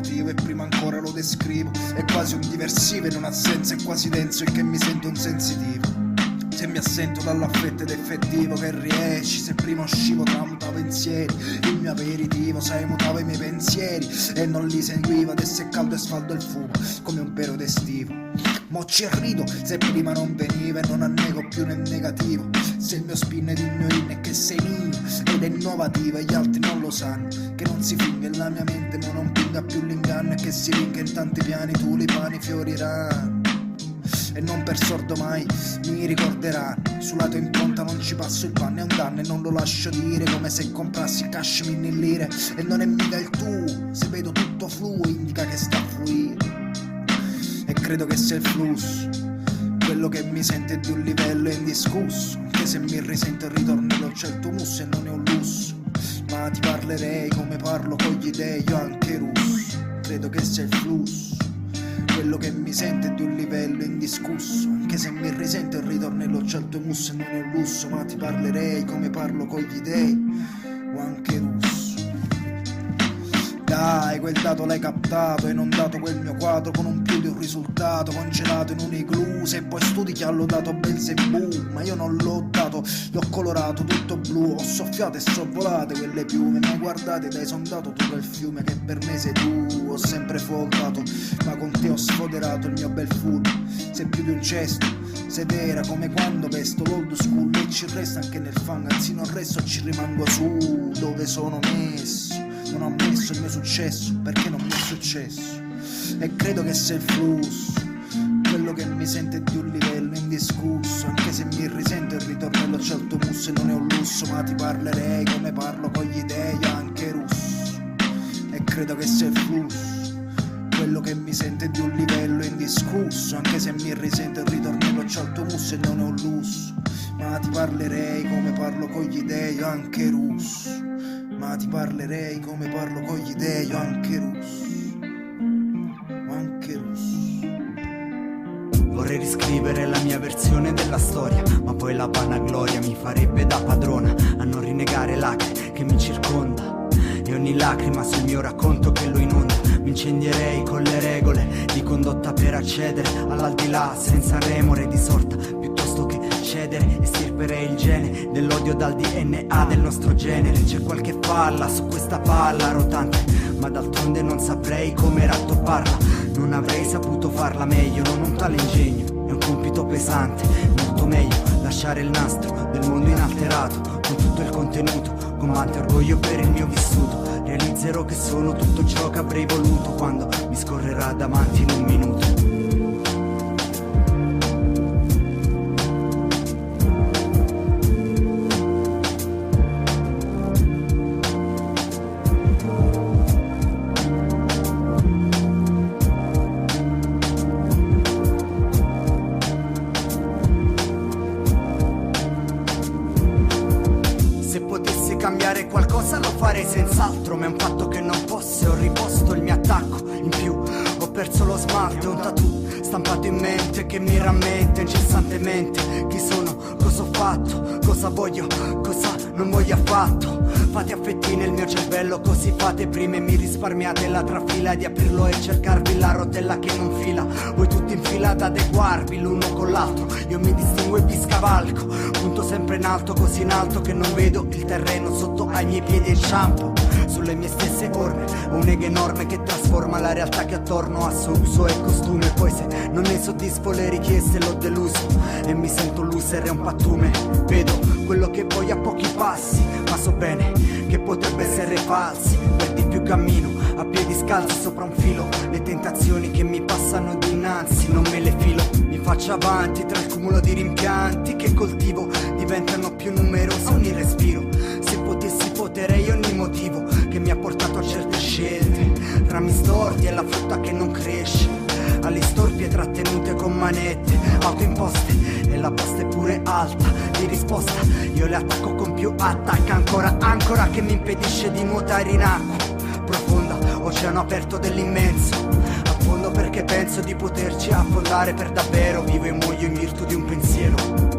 motivo e prima ancora lo descrivo. È quasi un diversivo e non ha senso, è quasi denso il che mi sento un sensitivo. Se mi assento dall'affetto ed effettivo che riesci, se prima uscivo tramuta pensieri, il mio aperitivo sai mutava i miei pensieri e non li seguivo, adesso è caldo e sfaldo il fumo come un periodo estivo. Mo ci rido se prima non veniva e non annego più nel negativo, se il mio spin ed il mio in è che sei mio ed è innovativo e gli altri non lo sanno, che non si finga in la mia mente ma non pinga più l'inganno e che si vinca in tanti piani tulipani fioriranno. E non per sordo mai mi ricorderanno, sulla tua impronta non ci passo il panno, è un danno e non lo lascio dire, come se comprassi cashmere in lire e non è mica il tuo, se vedo tutto fluo indica che sta a fluire. E credo che sia il flusso quello che mi sente di un livello indiscusso, anche se mi risento il ritornello c'è il tuo musso e non è un lusso, ma ti parlerei come parlo con gli dei, io anche russo. Credo che sia il flusso quello che mi sente di un livello indiscusso, anche se mi risento il ritornello c'è il tuo musso e non è un lusso, ma ti parlerei come parlo con gli dei, o anche russo. Dai, quel dato l'hai captato, hai inondato quel mio quadro con un più di un risultato, congelato in un igloo, se poi studi che hanno dato Belzebù, ma io non l'ho dato, l'ho colorato tutto blu, ho soffiato e sorvolate quelle piume, ma guardate dai sondato tu quel fiume che per me sei tu, ho sempre foltato, ma con te ho sfoderato il mio bel full, sei più di un cesto, sei vera come quando vesto l'old school e ci resta anche nel fango, anzi non resto ci rimango su, dove sono messo. Non ho ammesso il mio successo perché non mi è successo e credo che sia il flusso quello che mi sente di un livello indiscusso, anche se mi risento il ritornello c'è il tuo musso e non è un lusso, ma ti parlerei come parlo con gli dei, io anche russo. E credo che sia il flusso quello che mi sente di un livello indiscusso, anche se mi risento il ritornello c'è il tuo musso e non è un lusso, ma ti parlerei come parlo con gli dei, io anche russo. Ma ti parlerei come parlo con gli dei, io anche russo, anche russo. Vorrei riscrivere la mia versione della storia, ma poi la vanagloria mi farebbe da padrona a non rinnegare l'acre che mi circonda e ogni lacrima sul mio racconto che lo inonda. Mi incendierei con le regole di condotta per accedere all'aldilà senza remore di sorta, piuttosto che cedere, estirperei il gene dell'odio dal DNA del nostro genere. C'è qualche falla su questa palla rotante, ma d'altronde non saprei come rattopparla, non avrei saputo farla meglio, non un tale ingegno, è un compito pesante, molto meglio lasciare il nastro del mondo inalterato con tutto il contenuto, con quanto orgoglio per il mio vissuto, realizzerò che sono tutto ciò che avrei voluto quando mi scorrerà davanti in un minuto. Senz'altro, ma è un fatto che non posso e ho riposto il mio attacco. In più ho perso lo smalto e un tattoo stampato in mente che mi rammenta incessantemente chi sono, cosa ho fatto, cosa voglio, cosa non voglio affatto. Fate affetti nel mio cervello, così fate prima e mi risparmiate la trafila di aprirlo e cercarvi la rotella che non fila. Voi tutti in fila ad adeguarvi l'uno con l'altro, io mi distingo e vi scavalco, punto sempre in alto, così in alto che non vedo il terreno sotto ai miei piedi e inciampo sulle mie stesse orme, un'ega enorme che trasforma la realtà che attorno ha suo uso e costume. Poi se non ne soddisfo le richieste l'ho deluso e mi sento loser e un pattume. Vedo quello che voglio a pochi passi, ma so bene che potrebbe essere falsi. Per di più cammino a piedi scalzi sopra un filo, le tentazioni che mi passano dinanzi non me le filo. Mi faccio avanti tra il cumulo di rimpianti che coltivo, diventano più numerosi ogni respiro. Se potessi poterei ogni motivo che mi ha portato a certe scelte, rami storti e la frutta che non cresce, alle storpie trattenute con manette autoimposte e la posta è pure alta di risposta, io le attacco con più attacca ancora che mi impedisce di nuotare in acqua profonda, oceano aperto dell'immenso, affondo perché penso di poterci affondare per davvero, vivo e muoio in virtù di un pensiero.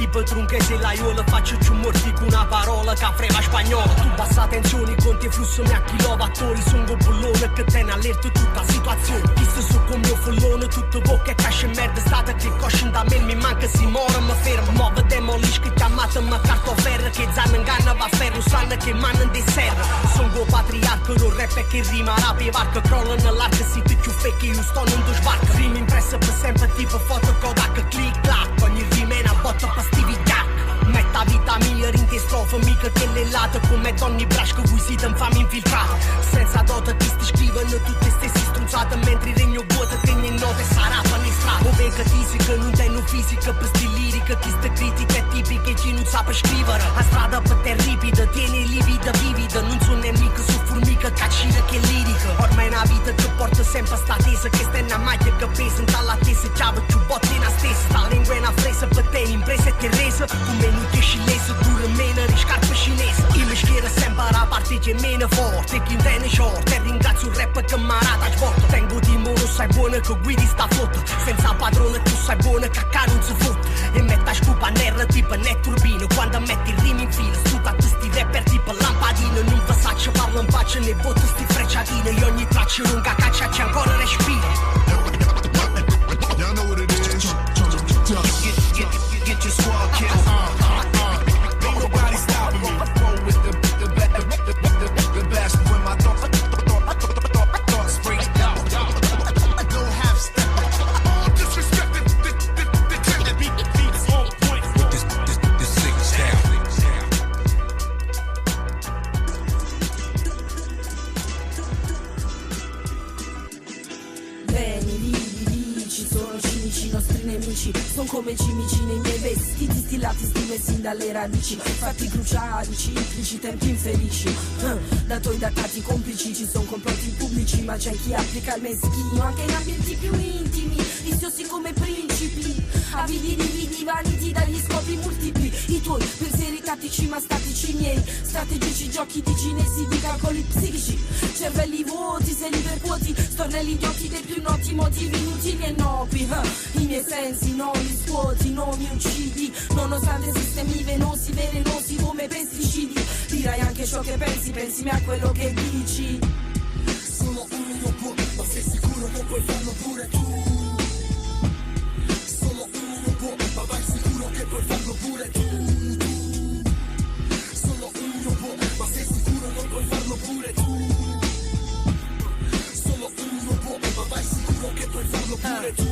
tipo trunche se la io la faccio più morti con una parola che freva spagnola. Tu bassa tensioni, conti e flusso mi a kilowattori. Sono un bullone che tiene allerta tutta la situazione. Visto su con mio follone, tutto bocca e cascia e merda. Stata che coscion da me, mi manca si mora, mi ferma. Mo vedemo l'isc che chiamata ma cartoferra. Che zanno inganna va a ferro, sanno che mannen di serra. Sono go patriarco, non rap e che rima rapi varca. Crolla nell'arca, si ti più fake, io sto in due sbarca. Rima impressa per sempre tipo foto Kodak, click clack. Ogni rima è una botta per Stevie Jack. Metta vita mia in te strofa, mica che le late come Donny Brash che voi siete infami infiltrati. Senza dota che sti scrivono tutte stesse strunzate, mentre il regno vuoto tiene note sarà palestrato. O venga tisi che non tengo fisica per sti lirica, chi sta critica è tipica e chi non sa per scrivere. A strada per te ripida, tieni livida vivida, non sono nemica, sono formica, caccina che lirica. Ormai è una vita che porta sempre sta tesa, che sta in una maglia che pesa, dall'attesa chiave più botte in a stessa. Sta lingua è una fresa per te, impresa e terresa, come non ti scilese, dura meno di scarpe cinese. Io mi schiera sempre la parte che meno forte, chi intende short, e ringrazio il rap che marata a svolta. Tengo timore, sai buona che guidi sta flotta, senza padrone tu sai buona che a non si fotte. E metta scupa nerra tipo net turbino, quando metti il rima in fila, stuta sti rapper tipo lampadino. Non passaggio parlo in pace, ne botto sti frecciatine, e ogni traccia lunga caccia c'è ancora respiro. Y'all know what it is. Get your squad killed. Ain't nobody stopping me. Roll with the best when my thoughts break down. No half step. All disrespected. The beats on point. With this sick style. Ci sono cinici i nostri nemici, son come cimici nei miei vestiti stillati, stimessi dalle radici, fatti cruciali, ciclici, tempi infelici, da toi datati complici, ci son complotti pubblici, ma c'è chi applica il meschino anche in ambienti più intimi, viziosi come principi, avidi dividi vaniti dagli scopi multipli, i tuoi pensieri tattici ma statici miei, strategici giochi di cinesi, di calcoli psichici, cervelli vuoti, se li percuoti, stornelli idioti dei più noti, motivi inutili e innocui, i miei sensi non li scuoti, non mi uccidi, nonostante sistemi venosi, velenosi come pesticidi, dirai anche ciò che pensi, pensimi a quello che dici. Sono un robot, ma sei sicuro che puoi farlo pure tu? Sono un robot, ma vai sicuro che puoi farlo pure tu? Sono un robot, ma sei sicuro che puoi farlo pure tu? Sono un robot, ma vai sicuro che puoi farlo pure tu?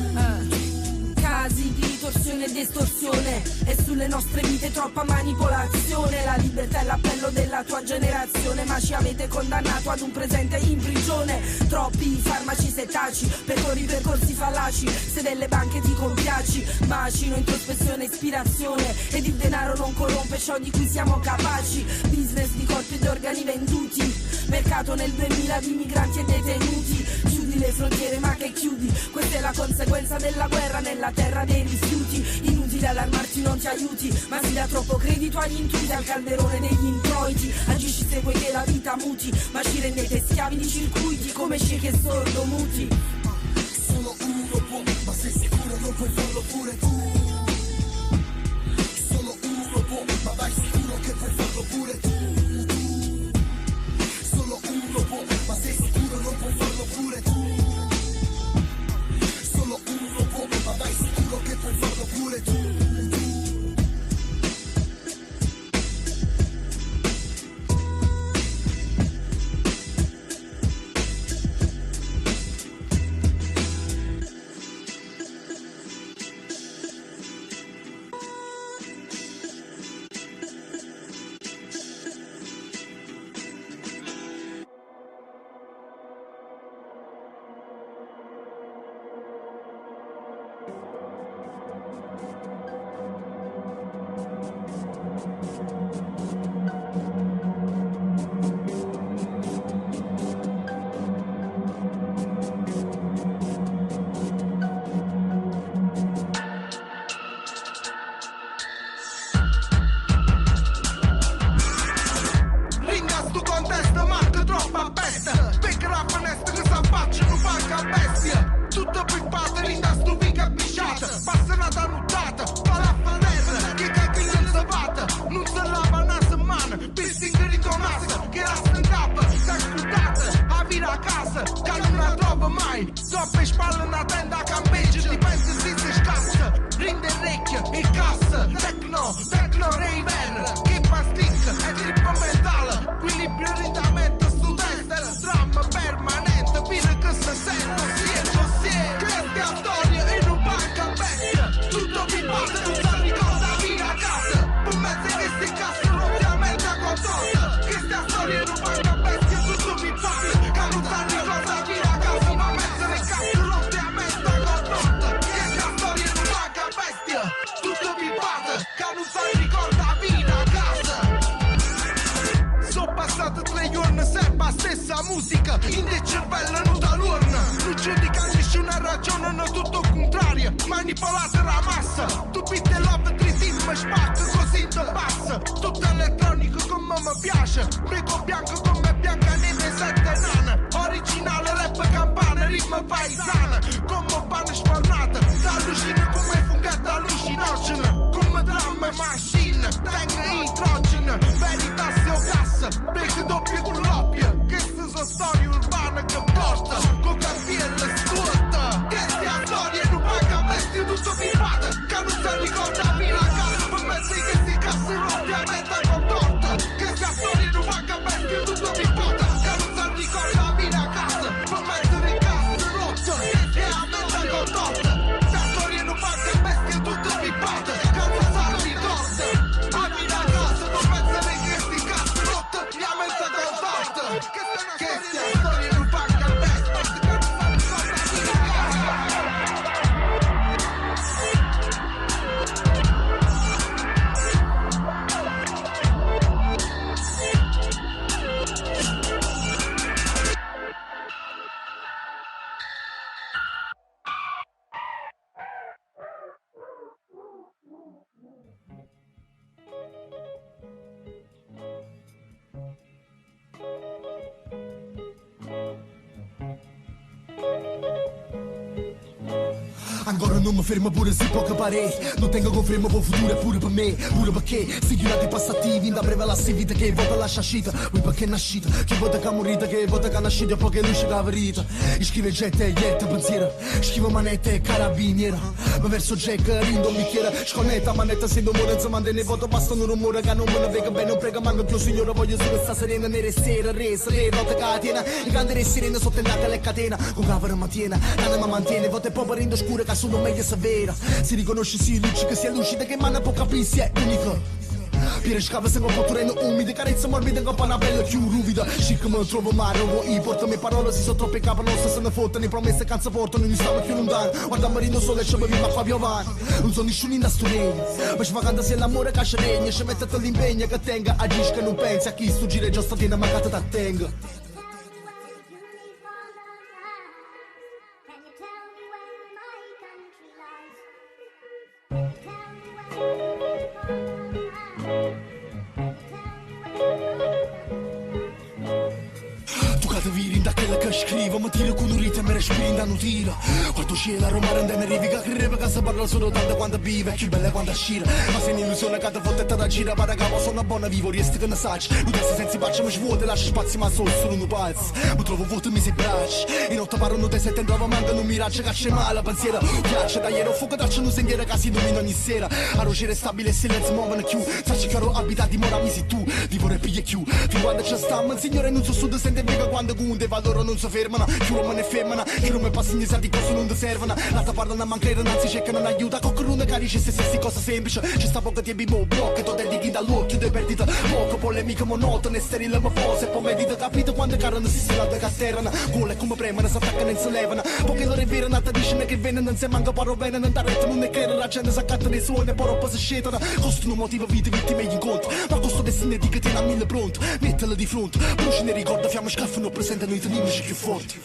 Casi di ritorsione e di estorsione e sulle nostre vite troppa manipolazione. La libertà è l'appello della tua generazione, ma ci avete condannato ad un presente in prigione. Troppi farmaci setaci, percorri percorsi fallaci, se delle banche ti compiaci, macino, introspezione, ispirazione, ed il denaro non corrompe ciò di cui siamo capaci. Business di corpi ed organi venduti, mercato nel 2000 di migranti e detenuti. Chiudi le frontiere ma che chiudi, questa è la conseguenza della guerra nella terra dei rifiuti. Inutile allarmarti, non ti aiuti, ma si dà troppo credito agli intuiti, al calderone degli introiti. Agisci se vuoi che la vita muti, ma ci rendete schiavi di circuiti come ciechi e sordomuti. Sono un robot, ma sei sicuro non puoi farlo pure tu? Sono un robot, ma vai sicuro che puoi farlo pure tu? Sono un robot, ma sei sicuro non puoi farlo pure tu? Sono un robot, ma vai sicuro che puoi farlo pure tu? una tenda a campeggio, di pensi si scassa, rinde orecchie, il cassa, tecno, raver, che pastic, e trippa mentale, equilibrio orientamento su testa, dramma permanente, fino che si sente, si è così, questa storia in un banco bestia, tutto mi batte, non sa ricorda fino a casa, per mezzo che si cassa, ovviamente a contorta, questa storia in un banco bestia, tutto mi batte, che non sa ricorda fino a casa, ma mezzo le cassa, ovviamente a contorta, questa storia in un banco bestia, tutto mi batte, che non sa ricorda fino a casa. Sono passate 3 giorni sempre la stessa musica, in il cervello non da l'urna, non giudica nessuna ragione, no tutto contrario, manipolate la massa, tu bitte love, tritismo e spacca così te passa, tutto elettronico come mi piace, brico bianco come Biancaneve e 7 nane, originale rap campana, ritmo paesana, come pane sfornata, t'allucina come fungata allucinogena, come dramma e machine, tenga idrogena, verità se o cassa, perché doppio con l'oppia, queste sono storie urbane che porta, con campielle scorta, queste è storie in un banco bestia tutto filmato, che non si ricorda fino a casa, per mezzo che si cassano ovviamente a contorta, queste è storie in un banco bestia tutto filmato, che non si ricorda fino a casa, per mezzo che cazzo rotto, queste è a contorta, queste storie in un banco bestia tutto filmato, che non si ricorda, fino a casa, per mezzo che si cazzo rotto, la mente contorta, queste è storie in un banco bestia, che non si ricorda fino a casa. Ancora non mi fermo pure se poco pare. Non tengo confermo per futuro e pure per me. Pure perché figurati passativi, da breve la vita che vota lascia scita. Poi perché è nascita, che vota che è morita, che vota che è nascita e poi che luce che è verita. Scrive gente e niente pensiero, scrivo manette e carabiniera. Ma verso Jack rindo un bicchiere, sconnetta manetta se non muore non manda ne voto basta un rumore che non me ne vega bene, non prega manco più signore, voglio solo sta serena nere sera, resa, re, notte catena. I candele sirene sotto le catena, con cavolo mantiene, l'anima mantiene, voto e poi rindo scure che sono meglio severa. Si riconosce sì luce che sia lucida, che manna può capire si è unico. Piere scava se non po' terreno umide, carezza morbida con una pelle più ruvida. Chic me trovo male, rovo i porto mie parole si sono troppe capo, non se ne fottono, promesse canza portano, non stiamo più lontano. Guarda marino sole ci beviamo qua più avanti. Non sono nessuno in asturene, ma ci vagando se l'amore che ci regna, ci mettete l'impegno che tenga, agisci che non pensi a chi sto giro già statina ma che ti tenga. Che scrivo, ma tiro con un ritmo e respiro non tira. Quando c'è la Roma rende rivica, che creve che si parla solo tanto quando vive, più bella quando scira. Ma se un'illusione che ti fotte da gira, para capo sono buona vivo, riesco che ne sacci. Non testa senza faccia, ma svuote, lascia spazio, ma solo non palzi. Mi trovo vuoto e mi si bracci. In notte parlo non te sette, trovo manca, non mi raccia, che c'è male, pensiero. Piace da ieri, fuoco daccia un sentiero che si domina ogni sera. A rogere stabile, silenzio, muovono più. Sacci caro abita, dimora, mi sei tu, vivo e piglia più. Fin quando c'è stamma, il signore non so sud, sente mica quando gunde, valoro non si fermano, più uomini e femmina, che non mi passano i salti cosa non ti servono. L'altra parlano a mancare, anzi cercano non aiuta, coccheruno che dice se stessi cosa semplice. C'è sta poco tempo, blocco, tu te dighi dall'occhio, due perdite, poco polemica monotone, sterile ma pose, poi medita, capito quando carano si stilate che atterrano, gole come premono, si attaccano e si levano, poche loro è vero, nata dice che viene, non si manca parlo bene, non t'arretta, non è che la gente si accatta nei suoni, poi roba si scelta, costano motivo vita, vittime gli incontri, ma costo destino di che tiene a mille pronto, mettela di fronte, bruci ne ricorda, fiamma scaffano, presente noi teniamo più forti.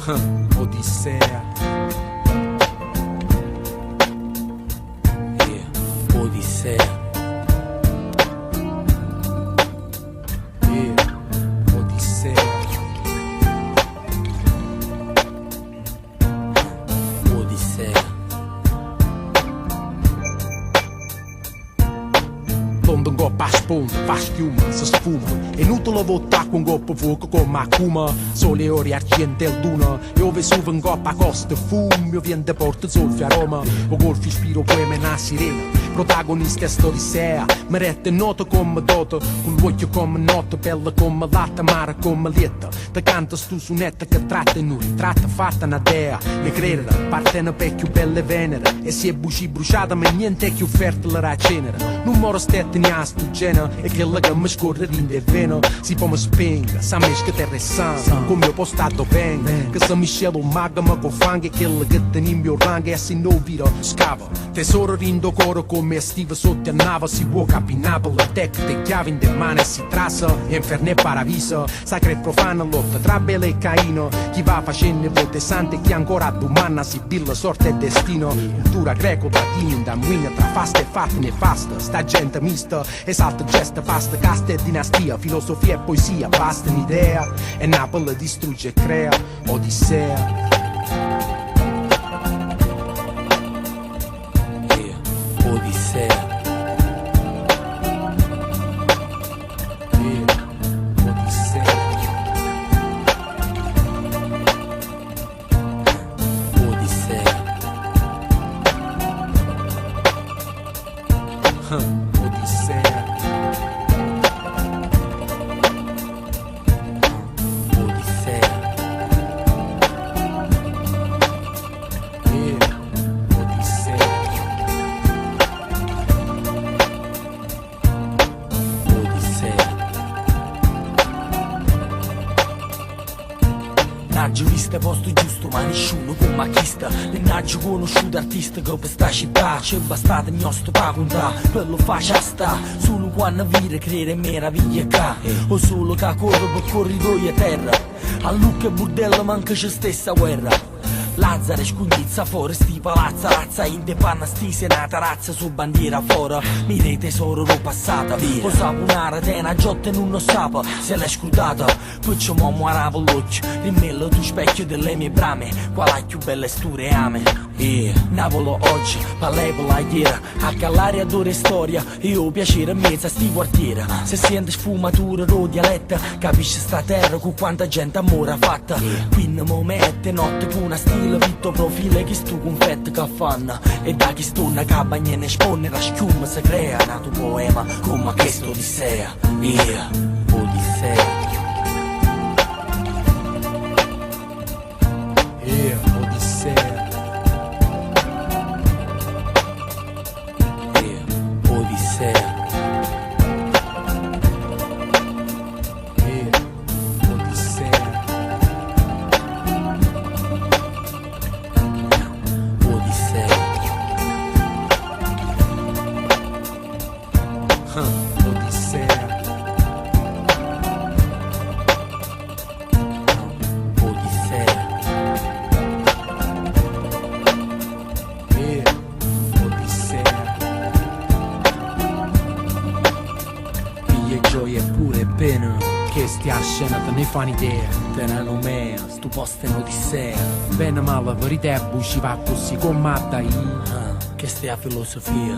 Odissea. Odissea. Odissea. Odissea. Tondo un goppa a sponda, fa schiuma, si sfuma. È inutile votare con goppa fuoco come Akuma. Sole ore argento e duna. E ove suva un goppa a costa fumo. Io vien de porta zolfi a Roma. O golfi ispiro poema na sirena. Protagonista è st'odissea. Mi rette noto come doto. Con l'occhio come noto, bella come latta, mare come lietta. Te canta stu sunetta che tratta in un ritratto fatta una dea. Mi credere, parte una più belle venere. E si è buci bruciata ma niente è più fertile la cenere. Non moro stette ni a stu genere. E che la che mi scorre rinde veno. Si può mi spenga, sa me che terra è san. Come io postato ben. Che se mi scelo magma con fanghe. Che la che teni in mio rango e si no viro scava. Tesoro rindo coro come estiva sotto a nava. Si può capinare la tech te chiavi in de mani si trassa. Inferno e paradiso. Sacra e profana lotta tra Bele e Caino. Chi va facendo volte sante chi ancora domanda si billa sorte e destino. Cultura greco-latina in damwina tra fasta e fatta nefasta. Sta gente mista, esalta gesta, pasta, casta e dinastia. Filosofia e poesia, basta un'idea. E Napoli distrugge e crea Odissea. Odissea. Posto giusto ma nessuno come chista. L'ennaggio conosciuto artista che per sta città c'è bastato nostro pa contare. Quello faccia sta solo quando vire credere meraviglia ca. O solo che corre per corridoio a terra. A Lucca e Burdello manca c'è stessa guerra. Lazzaro e scugnizza fuori sti palazza. Razza in te panna sti senata razza su bandiera fuori. Mire tesoro ro passata. O sapunare te una giotta non lo sapa. Se l'è scrutata poi c'è momo a ravoloccio. Rimello tu specchio delle mie brame. Qual è più belle sture ame. Napolo oggi, Pallepola ieri. A callare adore storia. E ho piacere in mezzo a sti quartiere. Se sente sfumatura ro dialetta. Capisce sta terra con quanta gente amore ha fatta. Qui mo mette notte con una stile. Vitto profilo che stu confetti che fanno. E da chi stu una cabagna ne espone la schiuma si crea nato poema come questo Odissea. Odissea. Odissea. Odissea. Te ne fa un'idea, te ne nomea, stu posto in Odissea. Bene male, verità e buci va così come da che stia filosofia.